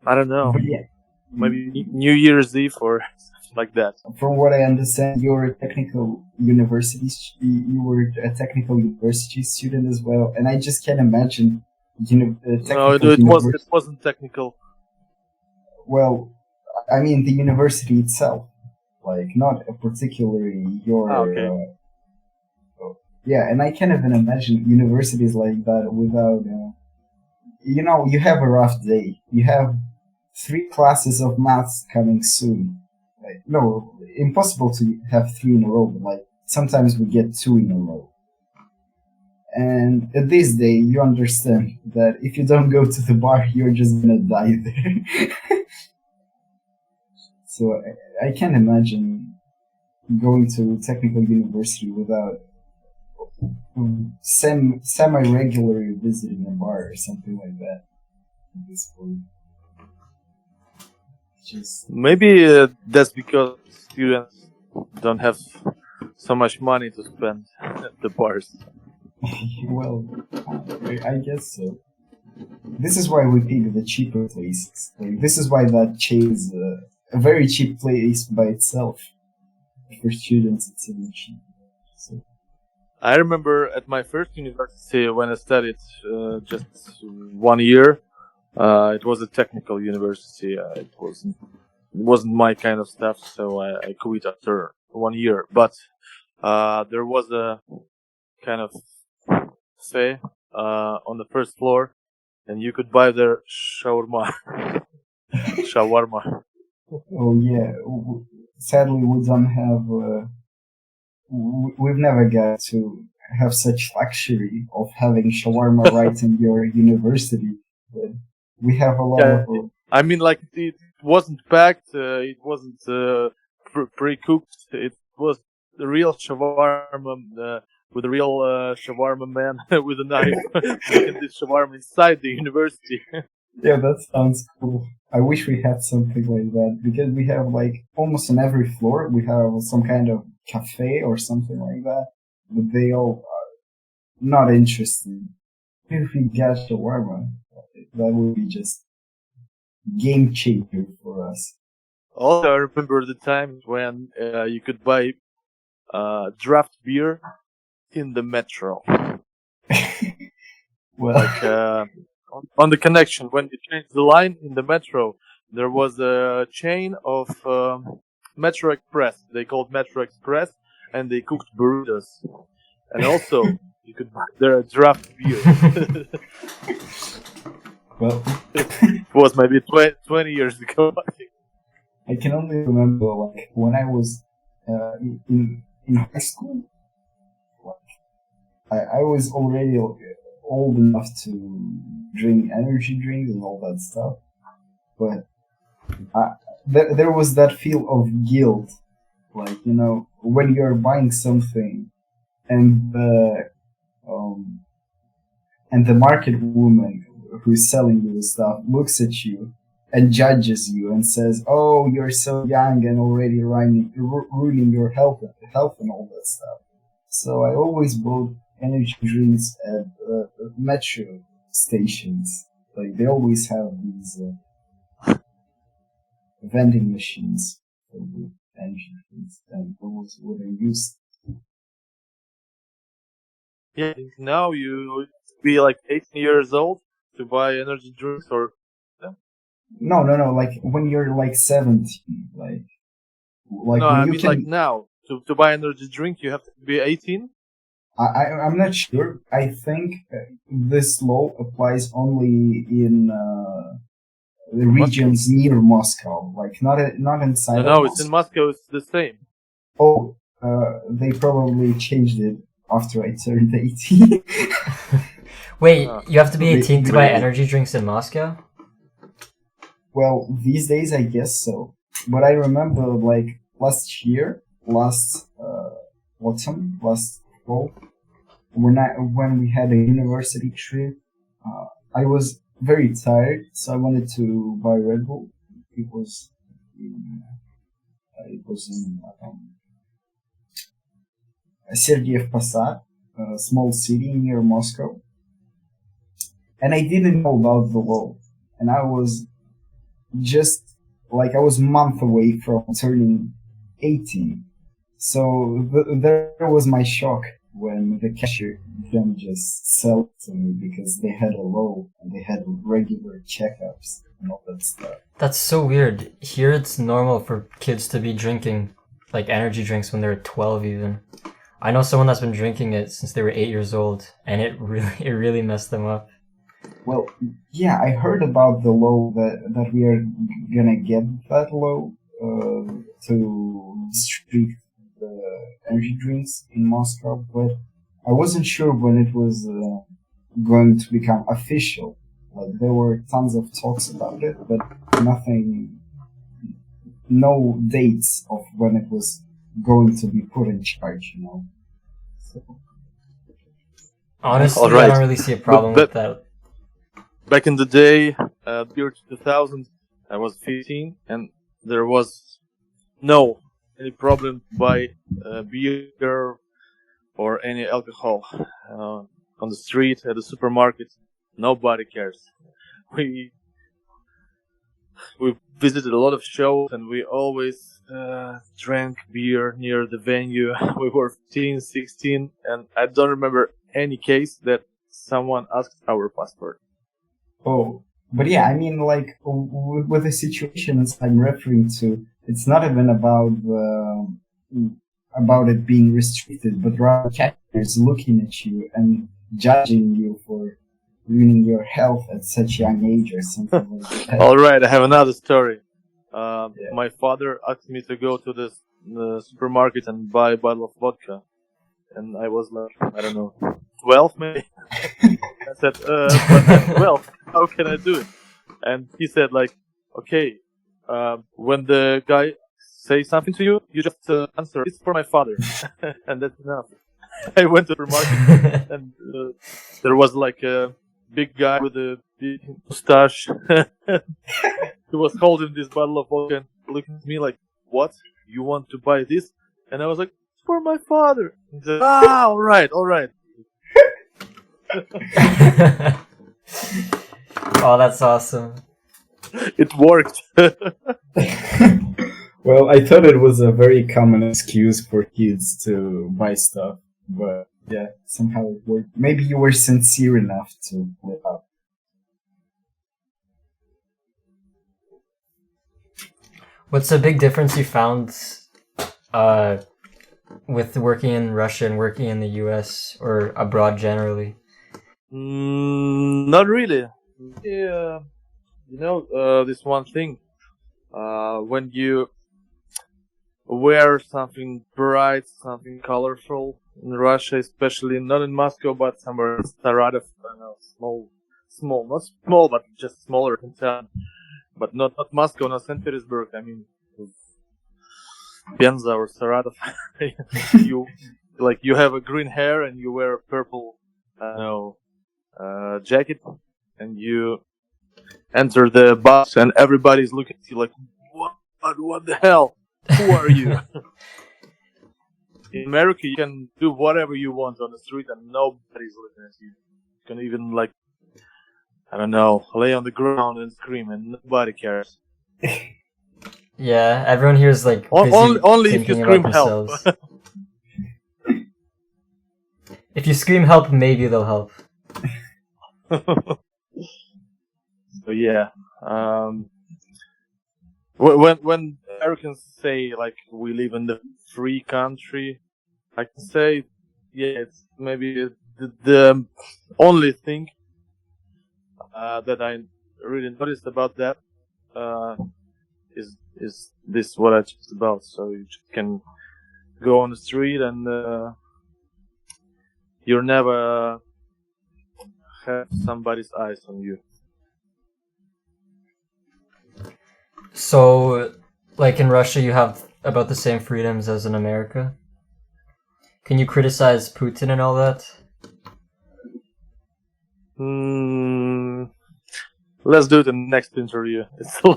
I don't know, But yeah, maybe New Year's Eve or something like that. from what I understand, you're a technical university. You were a technical university student as well, and I just can't imagine, No, technical it university. wasn't technical. Well, I mean the university itself, like not a particularly Ah, okay. your. Yeah, and I can't even imagine universities like that without. You have a rough day. You have three classes of maths coming soon. Like, no, impossible to have three in a row, but like sometimes we get two in a row. And at this day, you understand that if you don't go to the bar, you're just gonna die there. So I can't imagine going to technical university without semi-regularly visiting a bar or something like that. At this point, just Maybe that's because students don't have so much money to spend at the bars. well, I guess so. This is why we pick the cheaper places. Like, this is why that chain is a very cheap place by itself. For students, it's even cheap. So, I remember at my first university when I studied just 1 year. It was a technical university. It wasn't my kind of stuff, so I quit after 1 year. But there was a kind of cafe on the first floor, and you could buy their shawarma. Shawarma. oh yeah. Sadly, we don't have. We've never got to have such luxury of having shawarma right in your university. But we have a lot Yeah, of. I mean, like it wasn't packed. It wasn't pre-cooked. It was the real shawarma with a real shawarma man with a knife making this shawarma inside the university. Yeah, that sounds cool. I wish we had something like that because we have like almost on every floor we have some kind of cafe or something like that, but they all are not interested. If we get shawarma, that would be just game changer for us. Also, I remember the times when you could buy draft beer in the metro, Well, like on the connection when you changed the line in the metro. There was a chain of Metro Express. They called Metro Express, and they cooked burritos. And also, you could buy their draft beer. well, It was maybe 20 years ago, I think. I can only remember like when I was in high school. I was already old enough to drink energy drinks and all that stuff, but there was that feel of guilt, like when you're buying something and um, the market woman who's selling you the stuff looks at you and judges you and says, "Oh, you're so young and already ruining your health and all that stuff." So I always bought energy drinks at metro stations. Like they always have these vending machines for the energy drinks, and those what I used. Yeah, I think now you have to be like 18 years old to buy energy drinks or. Yeah. No, no, no. Like when you're like 17, like No, when I you mean like can. now to buy energy drink you have to be 18. I'm not sure. I think this law applies only in the Moscow. regions near Moscow, like not No, inside of no, it's in Moscow. Moscow. It's the same. Oh, they probably changed it after I turned 18. Wait, you have to be They- 18 to buy Really? energy drinks in Moscow? Well, these days I guess so. But I remember like last year, last autumn, last fall, when we had a university trip, I was very tired, so I wanted to buy Red Bull. It was in, it was in Sergiev Posad, a small city near Moscow, and I didn't know about the law, and I was just like I was a month away from turning 18. So there was my shock when the cashier didn't just sell it to me because they had a law and they had regular checkups and all that stuff. That's so weird. Here it's normal for kids to be drinking like energy drinks when they're 12 even. I know someone that's been drinking it since they were 8 years old, and it really messed them up. Well, yeah, I heard about the law that we are gonna get that law to restrict the energy drinks in Moscow, but I wasn't sure when it was going to become official. Like there were tons of talks about it, but nothing, no dates of when it was going to be put in charge. So, Honestly, All I right. don't really see a problem with that. Back in the day, year 2000, I was 15, and there was no any problem to buy beer or any alcohol on the street at the supermarket. Nobody cares. We we visited a lot of shows, and we always drank beer near the venue. We were 15, 16, and I don't remember any case that someone asked our passport. oh, but yeah, I mean, like with the situations I'm referring to, it's not even about it being restricted, but rather catchers looking at you and judging you for ruining your health at such a young age or something like that. All right, I have another story. Yeah. My father asked me to go to the supermarket and buy a bottle of vodka, and I was like, I don't know, 12 maybe. I said, but I'm 12. How can I do it? And he said, like, okay, when the guy says something to you, you just answer, it's for my father, and that's enough. I went to the supermarket, and there was like a big guy with a big mustache. He was holding this bottle of vodka and looking at me like, what? You want to buy this? And I was like, it's for my father. He said, all right, all right. Oh, that's awesome. It worked. Well, I thought it was a very common excuse for kids to buy stuff, but yeah, somehow it worked. Maybe you were sincere enough to pull it up. What's the big difference you found with working in Russia and working in the US or abroad generally? Not really. Yeah, this one thing. When you wear something bright, something colorful in Russia, especially not in Moscow, but somewhere in Saratov, I don't know, small, not small, but just smaller in town. But not Moscow, not St. Petersburg. I mean, Penza or Saratov. you have a green hair and you wear a purple, I don't know, jacket, and you enter the bus and everybody's looking at you like, what the hell? Who are you? In America, you can do whatever you want on the street and nobody's looking at you. You can even, like, I don't know, lay on the ground and scream and nobody cares. Yeah, everyone here is like busy Only if you thinking scream about help. themselves. If you scream help, maybe they'll help. So yeah, when Americans say like we live in the free country, I can say it's maybe the only thing that I really noticed about that is this what I talked about. So you just can go on the street and you'll never have somebody's eyes on you. So, like in Russia, you have about the same freedoms as in America. Can you criticize Putin and all that? Let's do it in the next interview. It's long.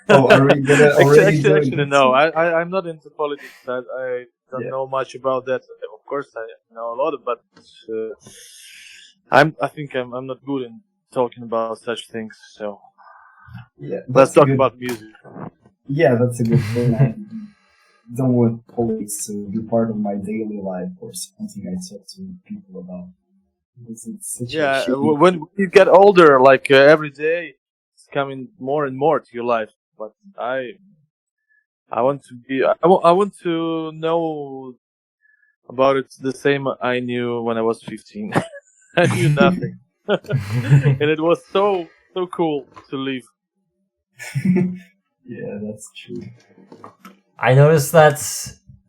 Are we gonna already actually, no. I'm not into politics. I don't know much about that. Of course, I know a lot, but I think I'm not good in talking about such things. So let's talk about music. Yeah, that's a good thing. I don't want politics to be part of my daily life or something I talk to people about. When you get older, like every day, it's coming more and more to your life. But I want to be. I want to know about it the same I knew when I was 15. I knew nothing, and it was so cool to live. Yeah, that's true. I noticed that,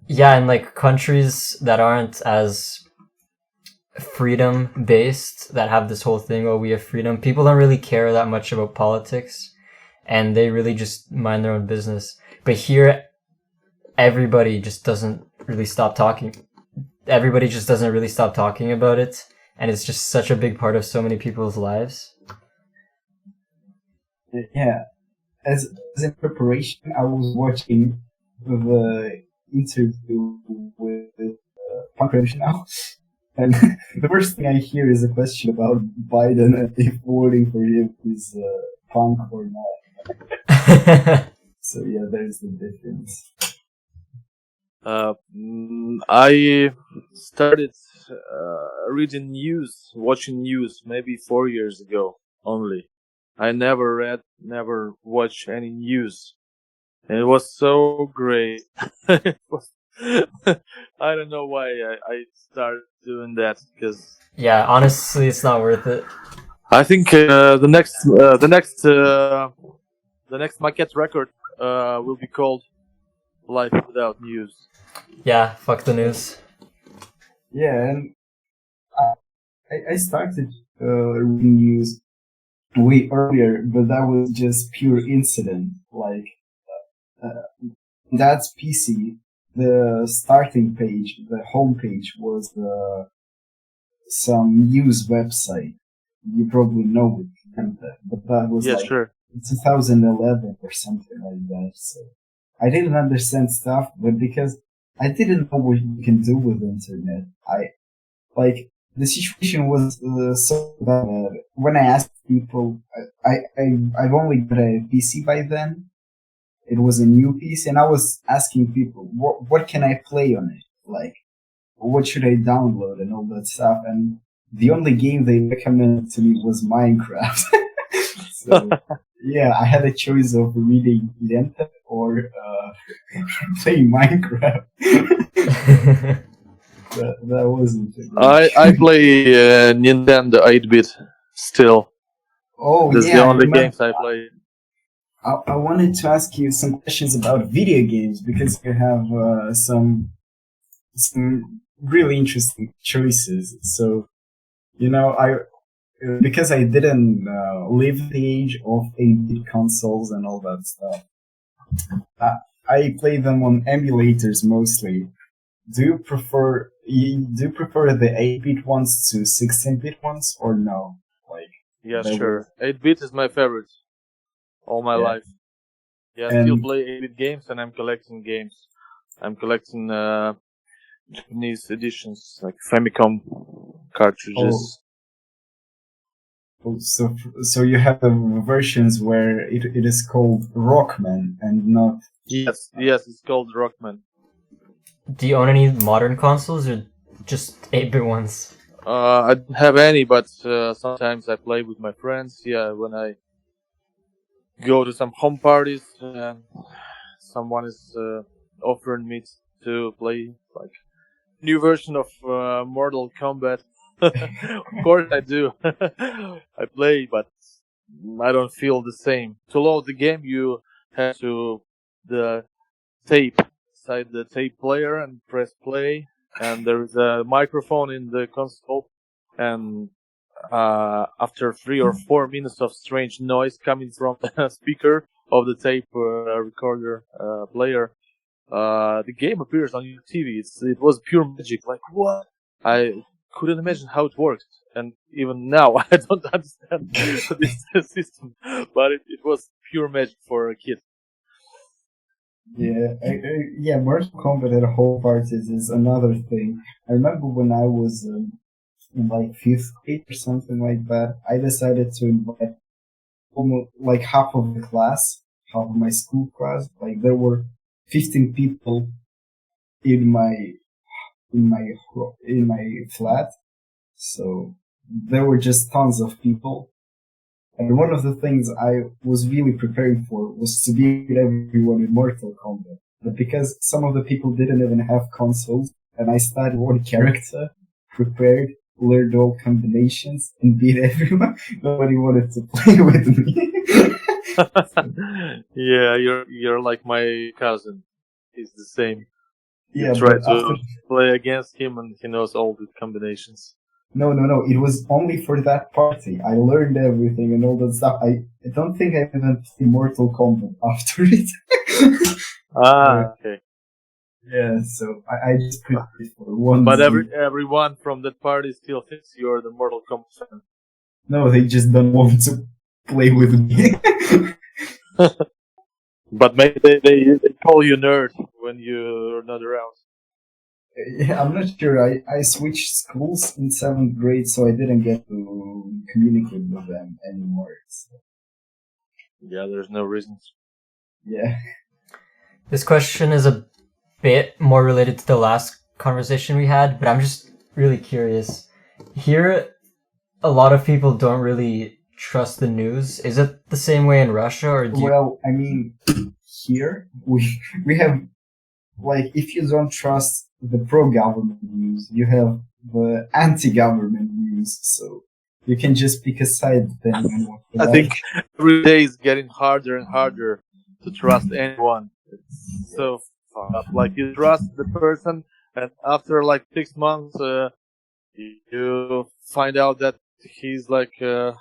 in like countries that aren't as freedom based, that have this whole thing, oh, we have freedom, people don't really care that much about politics, and they really just mind their own business. But here, everybody just doesn't really stop talking. Everybody just doesn't really stop talking about it, and it's just such a big part of so many people's lives. Yeah. As in preparation, I was watching the interview with Punk now, and the first thing I hear is a question about Biden and if voting for him is punk or not. So yeah, there's the difference. I started reading news, watching news maybe 4 years ago only. I never watched any news. And it was so great. I don't know why I started doing that, because yeah, honestly, it's not worth it. I think the next maquette record will be called "Life Without News." Yeah, fuck the news. Yeah, and I started reading news way earlier, but that was just pure incident. Like that's PC. The starting page, the homepage was some news website. You probably know it, but that was sure. 2011 or something like that. So I didn't understand stuff, but because I didn't know what you can do with the internet, the situation was so bad. When I asked people, I've only got a PC by then. It was a new PC, and I was asking people, what can I play on it? Like, what should I download and all that stuff? And the only game they recommended to me was Minecraft. So, yeah, I had a choice of reading Lenta or playing Minecraft. That wasn't. I play Nintendo 8-bit still. Oh, that's the only games I play. I wanted to ask you some questions about video games because you have some really interesting choices. So, because I didn't live the age of 8-bit consoles and all that stuff, I play them on emulators mostly. Do you prefer the 8-bit ones to 16-bit ones or no? Yeah, sure. 8-bit is my favorite all my life. Yeah, I still play 8-bit games, and I'm collecting games. I'm collecting Japanese editions, like Famicom cartridges. Oh, so you have versions where it is called Rockman and not... Yes, it's called Rockman. Do you own any modern consoles or just 8-bit ones? I don't have any, but sometimes I play with my friends. Yeah, when I go to some home parties and someone is offering me to play like new version of Mortal Kombat. Of course I do. I play, but I don't feel the same. To load the game, you have to the tape inside the tape player and press play, and there is a microphone in the console, and after 3 or 4 minutes of strange noise coming from the speaker of the tape recorder player, the game appears on your TV. It was pure magic. Like, what? I couldn't imagine how it worked. And even now, I don't understand this system. But it was pure magic for a kid. Yeah, yeah. Mortal Kombat at home parties is another thing. I remember when I was in like fifth grade or something like that, I decided to invite almost like half of the class, half of my school class. Like there were 15 people in my in my in my flat, so there were just tons of people. And one of the things I was really preparing for was to be with everyone in Mortal Kombat. But because some of the people didn't even have consoles, and I started one character, prepared, learned all combinations, and beat everyone, nobody wanted to play with me. Yeah, you're like my cousin. He's the same. Yeah, You try but to after... play against him, and he knows all the combinations. No. It was only for that party. I learned everything and all that stuff. I don't think I even played Mortal Kombat after it. Okay. Yeah, so I just put it for one. But everyone from that party still thinks you're the Mortal Kombat fan. No, they just don't want to play with me. But maybe they call you nerd when you're not around. Yeah, I'm not sure. I switched schools in 7th grade, so I didn't get to communicate with them anymore. So, Yeah, there's no reasons. yeah. This question is a bit more related to the last conversation we had, but I'm just really curious. Here, a lot of people don't really trust the news. Is it the same way in Russia, or do you... Well, I mean, here we have, like, if you don't trust the pro-government news, you have the anti-government news, so you can just pick a side depending on what you I like. think every day is getting harder and harder to trust anyone. It's so fucked up. Like, you trust the person, and after like 6 months, you find out that he's like a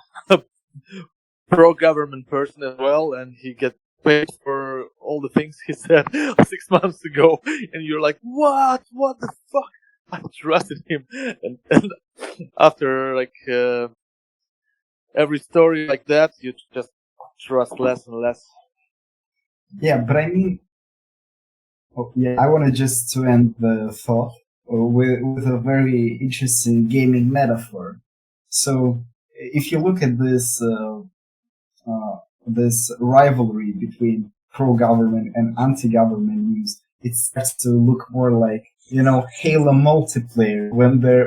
pro-government person as well, and he gets paid for all the things he said 6 months ago, and you're like, what the fuck? I trusted him, and after like every story like that, you just trust less and less. Yeah, but I mean, I want to end the thought with a very interesting gaming metaphor. So, if you look at this rivalry between pro-government and anti-government news, it starts to look more like, Halo multiplayer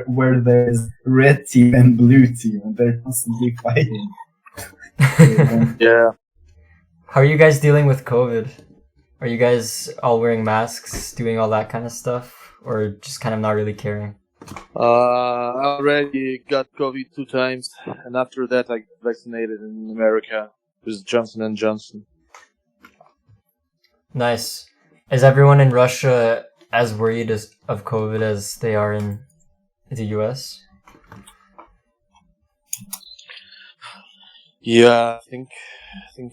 where there's red team and blue team and they're constantly fighting. Yeah. How are you guys dealing with COVID? Are you guys all wearing masks, doing all that kind of stuff, or just kind of not really caring? I already got COVID 2 times, and after that I got vaccinated in America with Johnson & Johnson. Nice. Is everyone in Russia as worried of COVID as they are in the US? Yeah, I think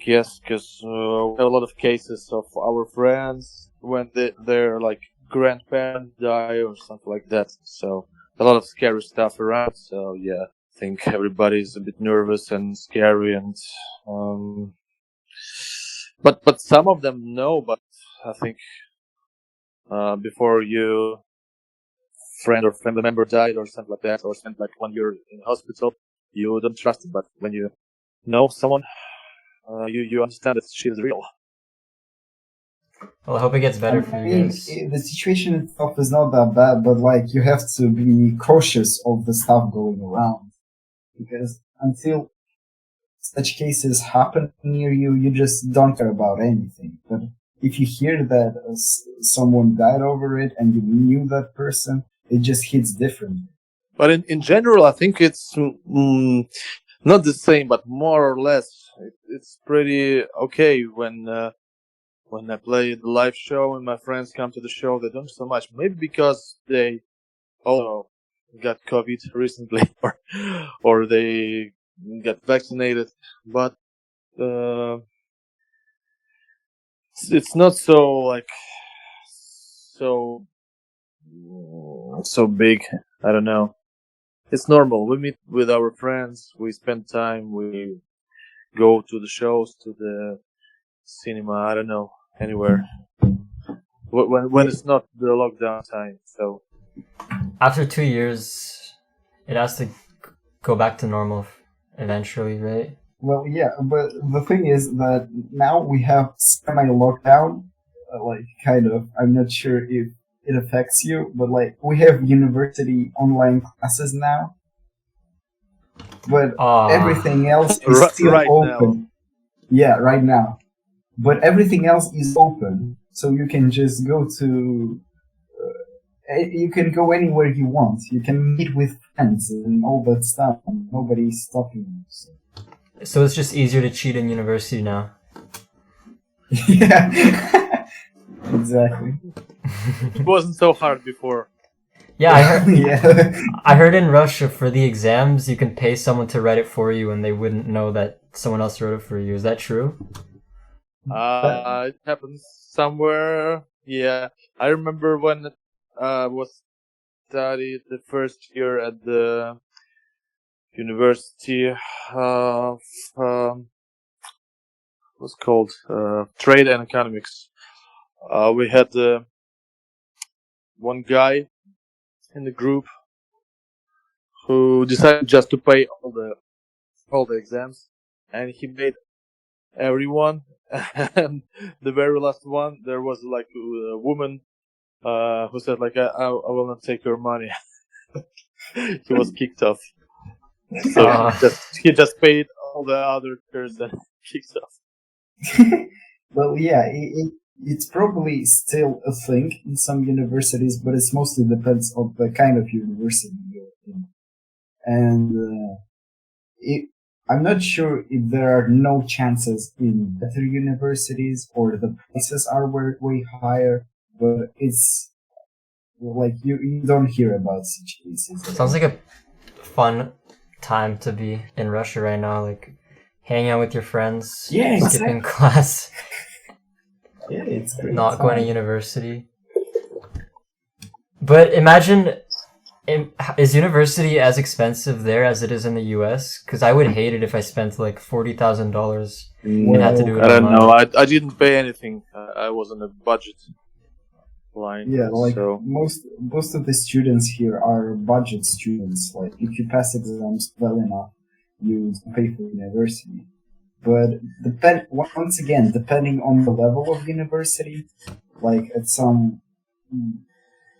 yes, because we have a lot of cases of our friends when their like grandparents die or something like that. So a lot of scary stuff around. So yeah, I think everybody's a bit nervous and scary, and but some of them know. But I think before your friend or family member died or something like that, or spent like 1 year in hospital, you don't trust it. But when you know someone, you understand that she's real. Well, I hope it gets better for you guys. The situation itself is not that bad, but like you have to be cautious of the stuff going around, because until such cases happen near you, you just don't care about anything. But if you hear that someone died over it and you knew that person, it just hits different. But in general, I think it's not the same, but more or less, it's pretty okay when I play the live show and my friends come to the show. They don't so much, maybe because they all got COVID recently, or they got vaccinated, but it's not so like so big. I don't know. It's normal. We meet with our friends. We spend time. We go to the shows, to the cinema. I don't know, anywhere. When it's not the lockdown time. So After 2 years, it has to go back to normal eventually, right? Well, yeah, but the thing is that now we have semi-lockdown, like, kind of. I'm not sure if it affects you, but, like, we have university online classes now, but everything else is still right open. now. Yeah, right now. But everything else is open, so you can just go to... you can go anywhere you want. You can meet with friends and all that stuff, and nobody's stopping you. So it's just easier to cheat in university now. Yeah, exactly. It wasn't so hard before. Yeah, I heard. Yeah. I heard in Russia for the exams you can pay someone to write it for you, and they wouldn't know that someone else wrote it for you. Is that true? It happens somewhere. Yeah, I remember when I was studied the first year at the University of what's called Trade and Economics. We had one guy in the group who decided just to pay all the exams, and he made everyone. And the very last one, there was like a woman who said like, I will not take your money. He was kicked off. So he just paid all the other person kicked off. Well, yeah, it's probably still a thing in some universities, but it mostly depends on the kind of university you're in. And I'm not sure if there are no chances in better universities or the prices are way higher, but it's like you don't hear about such cases. Sounds like a fun time to be in Russia right now, like hanging out with your friends, Yeah, skipping class, yeah, it's great. not going to university. But imagine, is university as expensive there as it is in the US? Because I would hate it if I spent like $40,000 and had to do it I don't online. know. I didn't pay anything. I was on a budget line. Yeah, like so. most of the students here are budget students. Like if you pass exams well enough, you pay for university. But once again, depending on the level of university, like at some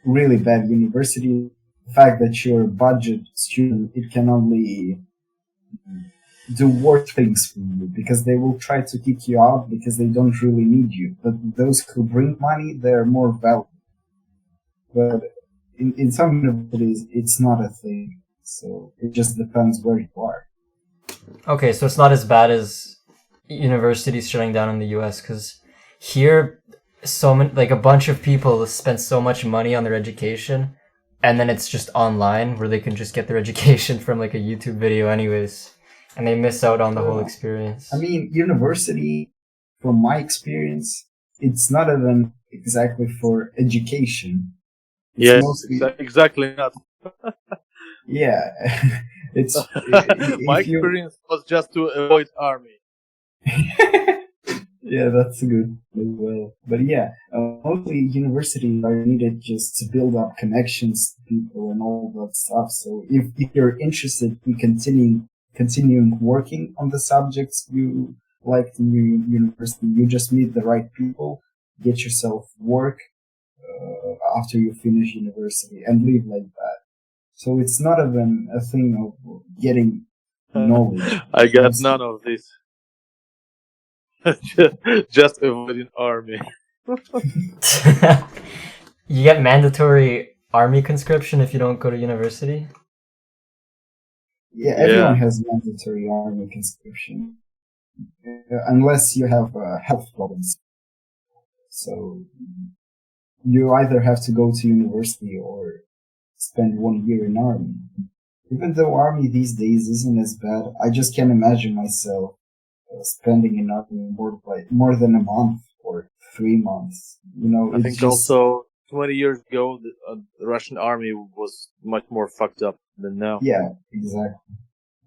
really bad university, the fact that you're a budget student, it can only do worse things for you because they will try to kick you out because they don't really need you. But those who bring money, they're more valuable. But in some universities, it's not a thing. So it just depends where you are. Okay, so it's not as bad as universities shutting down in the US, because here, like a bunch of people spend so much money on their education, and then it's just online where they can just get their education from like a YouTube video anyways, and they miss out on the whole experience. I mean, university, from my experience, it's not even exactly for education. Yes, exactly not. Yeah, it's my experience was just to avoid army. Yeah, that's good as well. But yeah, mostly universities are needed just to build up connections to people and all that stuff. So if you're interested in continuing working on the subjects you liked in your university, you just meet the right people, get yourself work after you finish university, and live like that. So it's not even a thing of getting knowledge. I got That's- none of this. Just avoiding army. You get mandatory army conscription if you don't go to university. Yeah, Yeah. everyone has mandatory army conscription, unless you have health problems. So you either have to go to university or spend 1 year in army. Even though army these days isn't as bad, I just can't imagine myself spending in army more than a month or 3 months. You know, I it's think just, also 20 years ago, the Russian army was much more fucked up than now. yeah, exactly.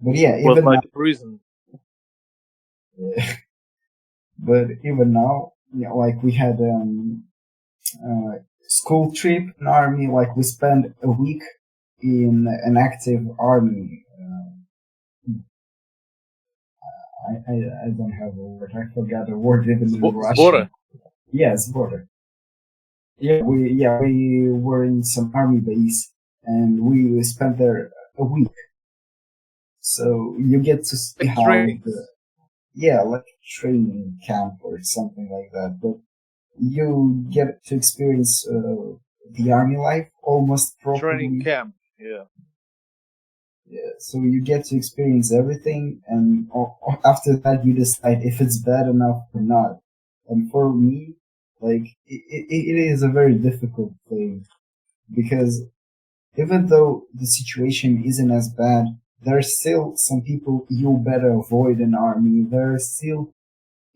But yeah, It was even like a prison. but even now, you know, like we had school trip in army. Like we spent a week in an active army. I don't have a word. I forgot the word even in Russian. Sbora. Yes, border. We were in some army base and we spent there a week. So you get to see Like how training. like training camp or something like that. But you get to experience the army life almost properly. Training camp. Yeah. Yeah, so you get to experience everything, and after that you decide if it's bad enough or not. And for me, like it is a very difficult thing because even though the situation isn't as bad, there's still some people you better avoid in army.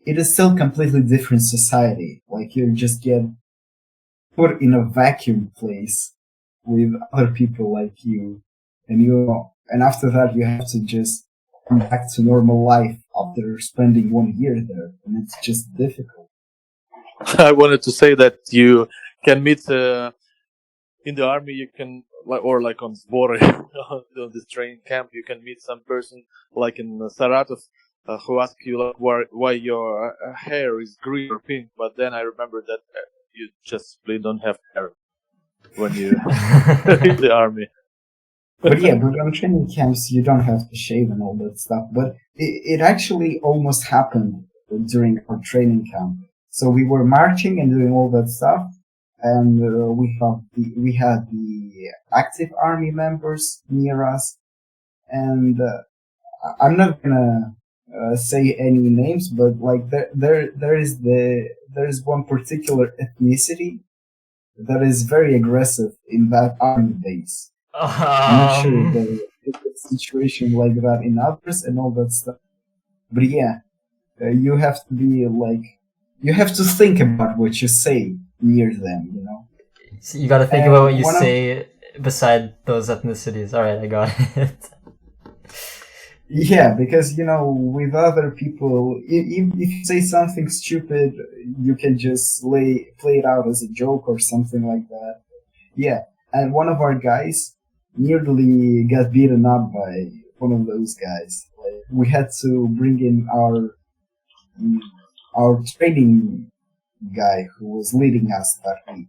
It is still completely different society. Like you just get put in a vacuum place with other people like you, and after that you have to just come back to normal life after spending 1 year there, and it's just difficult. I wanted to say that you can meet in the army. You can like on Sbora, on this training camp. You can meet some person like in Saratov who ask you like why your hair is green or pink. But then I remember that you just really don't have hair when you in the army. But on training camps you don't have to shave and all that stuff. But it actually almost happened during our training camp. So we were marching and doing all that stuff, and we had the active army members near us, and I'm not gonna say any names, but like there is one particular ethnicity that is very aggressive in that army base. I'm not sure if it's a situation like that in others and all that stuff. But yeah, you have to be like, you have to think about what you say near them, you know? So you gotta think about what you one of- say beside those ethnicities. Alright, I got it. Yeah, because, you know, with other people, if you say something stupid, you can just play it out as a joke or something like that. Yeah, and one of our guys nearly got beaten up by one of those guys. Like, we had to bring in our training guy who was leading us that week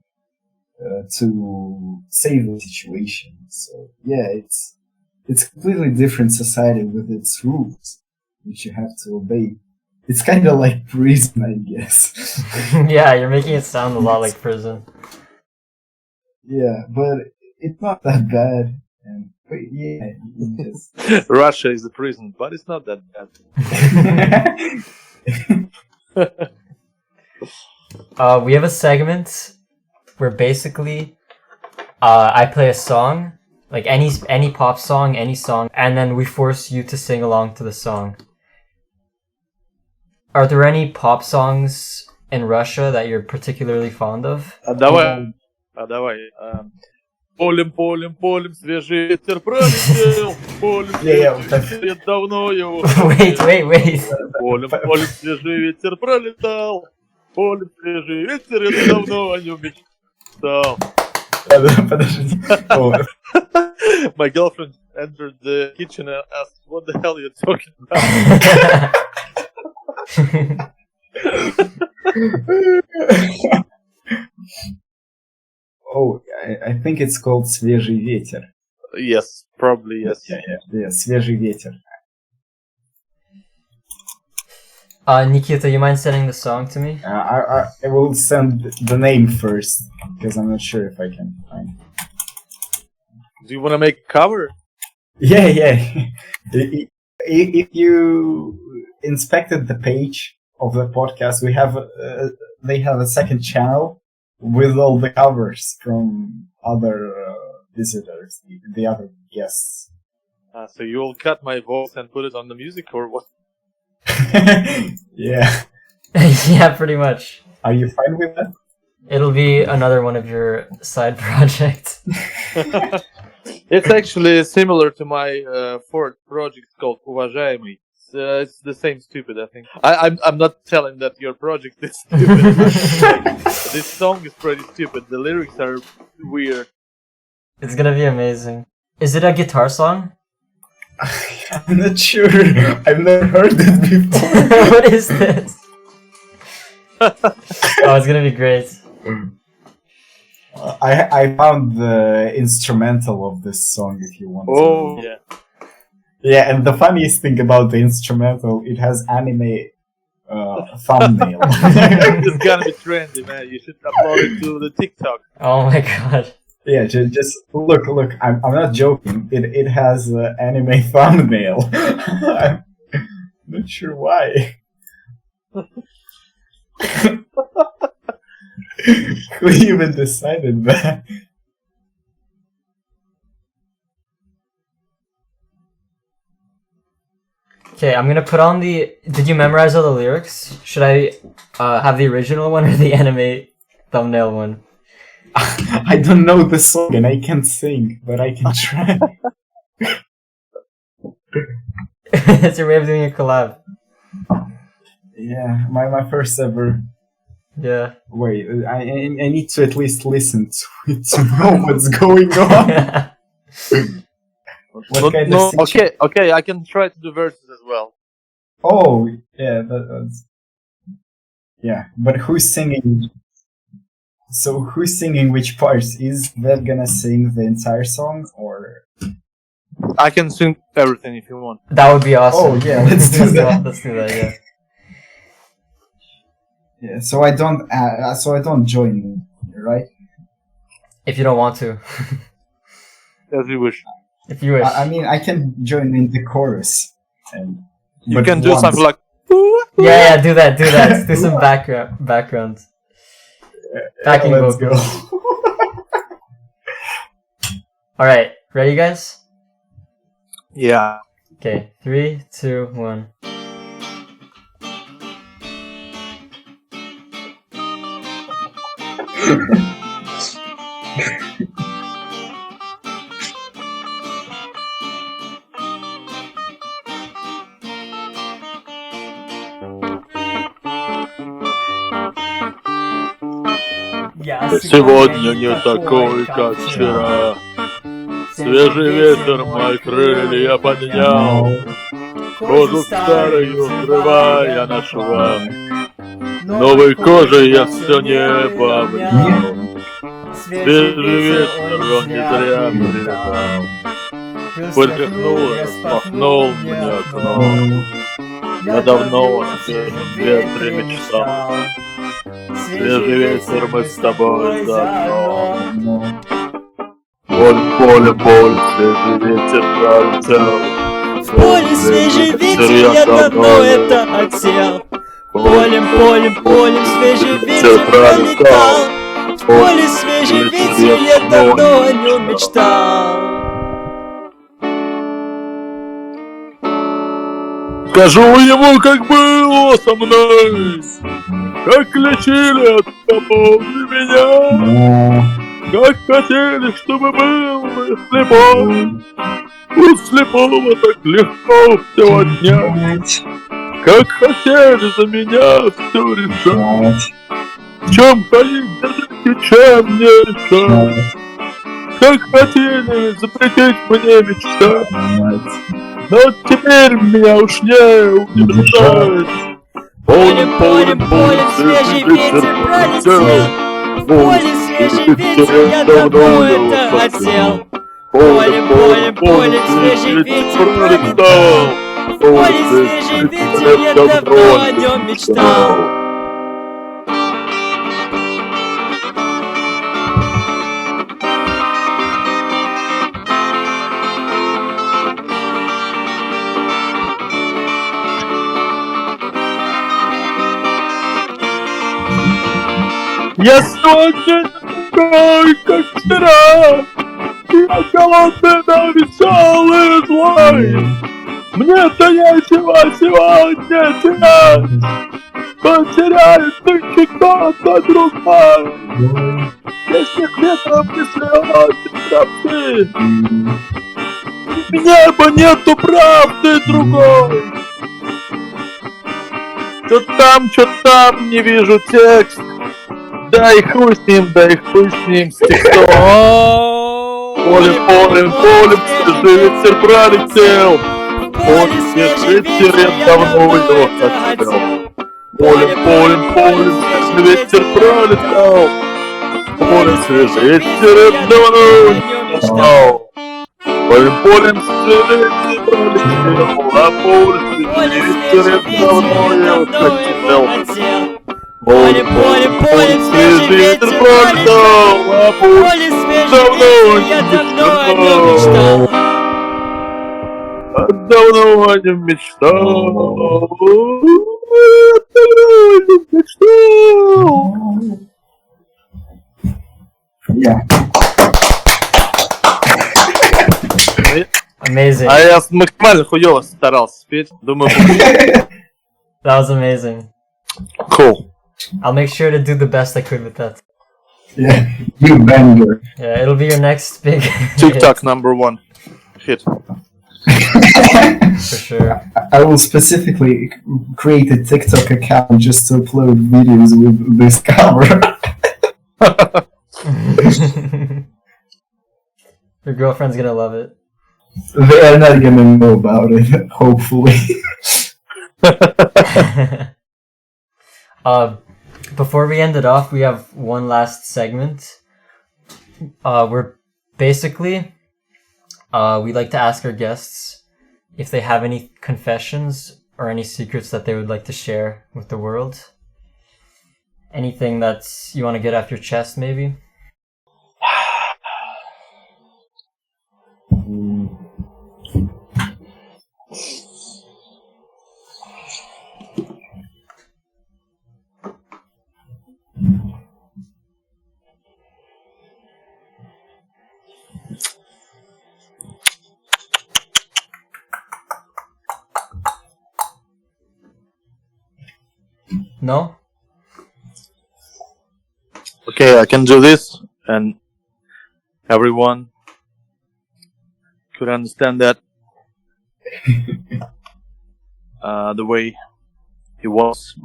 to save the situation. So yeah, it's a completely different society with its rules, which you have to obey. It's kind of like prison, I guess. Yeah, you're making it sound a lot like prison. Yeah, but it's not that bad. But yeah, it just... Russia is a prison, but it's not that bad. We have a segment where basically I play a song, like any pop song, any song, and then we force you to sing along to the song. Are there any pop songs in Russia that you're particularly fond of? Давай. Полем, свежий ветер пролетел. Полем, свежий ветер, давно его... Wait. Полем, свежий ветер пролетал. Полем, свежий ветер, я давно о нем мечтал. Подожди. My girlfriend entered the kitchen and asked, what the hell are you talking about? Oh, I think it's called "Свежий ветер." Yes, probably yes. Yeah, "Свежий ветер." Nikita, you mind sending the song to me? I will send the name first because I'm not sure if I can find. Do you want to make a cover? Yeah. If you inspected the page of the podcast, they have a second channel with all the covers from other visitors, the other guests. So you'll cut my voice and put it on the music, or what? Yeah. Yeah, pretty much. Are you fine with that? It'll be another one of your side projects. It's actually similar to my fourth project called Уважаемый. It's the same stupid, I think. I'm not telling that your project is stupid. This song is pretty stupid. The lyrics are weird. It's gonna be amazing. Is it a guitar song? I'm not sure. I've never heard it before. What is this? Oh, it's gonna be great. I found the instrumental of this song if you want to. Yeah. Yeah, and the funniest thing about the instrumental, it has anime thumbnail. It's gonna be trendy, man. You should upload it to the TikTok. Oh my god. Yeah, just look. I'm not joking. It has anime thumbnail. I'm not sure why. Who even decided that? Okay, I'm gonna put on the... Did you memorize all the lyrics? Should I have the original one or the anime thumbnail one? I don't know the song and I can't sing, but I can try. It's your way of doing a collab. Yeah, my first ever. Yeah. Wait, I need to at least listen to it to know what's going on. What kind of Okay, I can try to do verses as well. Oh, yeah, that's... Yeah, but who's singing? So who's singing which parts? Is that gonna sing the entire song, or...? I can sing everything if you want. That would be awesome. Oh, yeah, let's do that. Let's do that, yeah. Yeah, so I don't join, right? If you don't want to. As you wish. If you wish. I mean, I can join in the chorus. You can do something like... Yeah, do that. Do some background. Backing let's vocals. go. Alright, ready guys? Yeah. Okay, 3, 2, 1. Сегодня не такой, как вчера. Свежий ветер мои крылья поднял, кожу старую скрывая на швах. Новой кожей я все небо обнял. Свежий ветер, он не зря прилетал. Вытряхнул, распахнул мне окно. Я давно о свежем ветре мечтал. Свежий ветер, мы с тобой заодно. Поле, свежий ветер пролетел. В поле свежий ветер, я давно это хотел. Полем, свежий ветер пролетал. В поле свежий ветер, я давно о нем мечтал. Скажу ему, как было со мной, как лечили от помолвки меня, как хотели, чтобы был слепой. У слепого так легко все отнять, как хотели за меня все решать. В чем ходить, держите, чем не решать, как хотели запретить мне мечтать. Но теперь меня уж не удержать. Полем, свежий ветер пролетел. В поле свежий ветер, я давно это хотел. Полем, свежий ветер пролетал. поле свежий ветер, я давно о нем мечтал. Я сегодня такой, как вчера. Я голодный, но веселый злой. Мне-то нечего сегодня терять. Потеряет Никита, то другой. Если ветром не слетит тропы, в небо нету правды другой. Чё там, не вижу текст. Дай хуй с ним, с текстом. Полем, свежий ветер пролетел. Свежий ветер, я давно его хотел. Полем, свежий ветер пролетел. Свежий ветер, я давно его мечтал. Полем, свежий ветер пролетел. А свежий ветер, я давно его хотел. Поле, свежий ветер пролетел. Поле, свежий ветер, я давно о нем мечтал. Давно о нем мечтал. Yeah. Amazing. А я максимально хуёво старался спеть. Думаю, That was amazing. cool. I'll make sure to do the best I could with that. Yeah, you banger. Yeah, it'll be your next big TikTok #1 hit. for sure. I will specifically create a TikTok account just to upload videos with this cover. Your girlfriend's gonna love it. They are not gonna know about it, hopefully. Before we end it off, we have one last segment. We're basically we like to ask our guests if they have any confessions or any secrets that they would like to share with the world. Anything that's you want to get off your chest, maybe? No? Okay, I can do this, and everyone could understand that the way he was.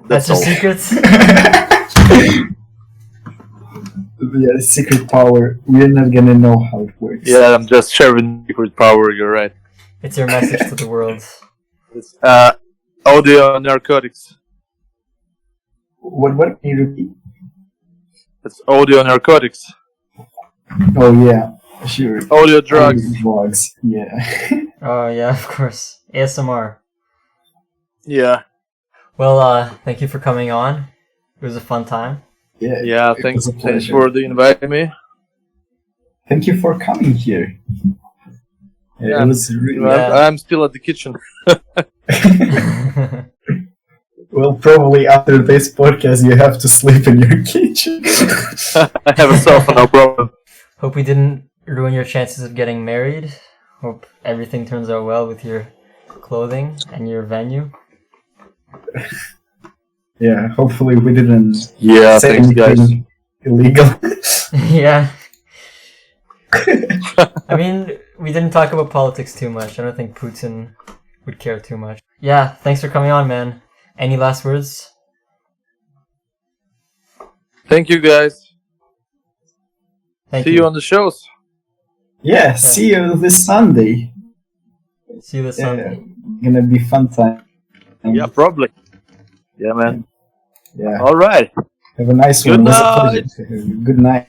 That's your all. secrets? Yeah, secret power. We're not gonna know how it works. Yeah, I'm just sharing secret power. You're right. It's your message to the world. It's audio narcotics. What can you repeat? It's audio narcotics. Oh yeah, sure. Audio drugs. Drugs. Yeah. Oh yeah, of course. ASMR. Yeah. Well, thank you for coming on. It was a fun time. Yeah. Yeah. it Thanks. was a Thanks pleasure. for inviting me. Thank you for coming here. Yeah, It was really I'm still at the kitchen. well. Probably after this podcast, you have to sleep in your kitchen. I have a sofa, no problem. Hope we didn't ruin your chances of getting married. Hope everything turns out well with your clothing and your venue. Yeah. Hopefully, we didn't Yeah, say thanks, guys. anything illegal. Yeah. I mean, we didn't talk about politics too much. I don't think Putin would care too much. Yeah, thanks for coming on, man. Any last words? Thank you, guys. Thank See you on the shows. Yeah. See you this Sunday. See you this Sunday. Gonna be fun time. Yeah, probably. Yeah, man. Yeah. All right. Have a nice Good one. night. Good night.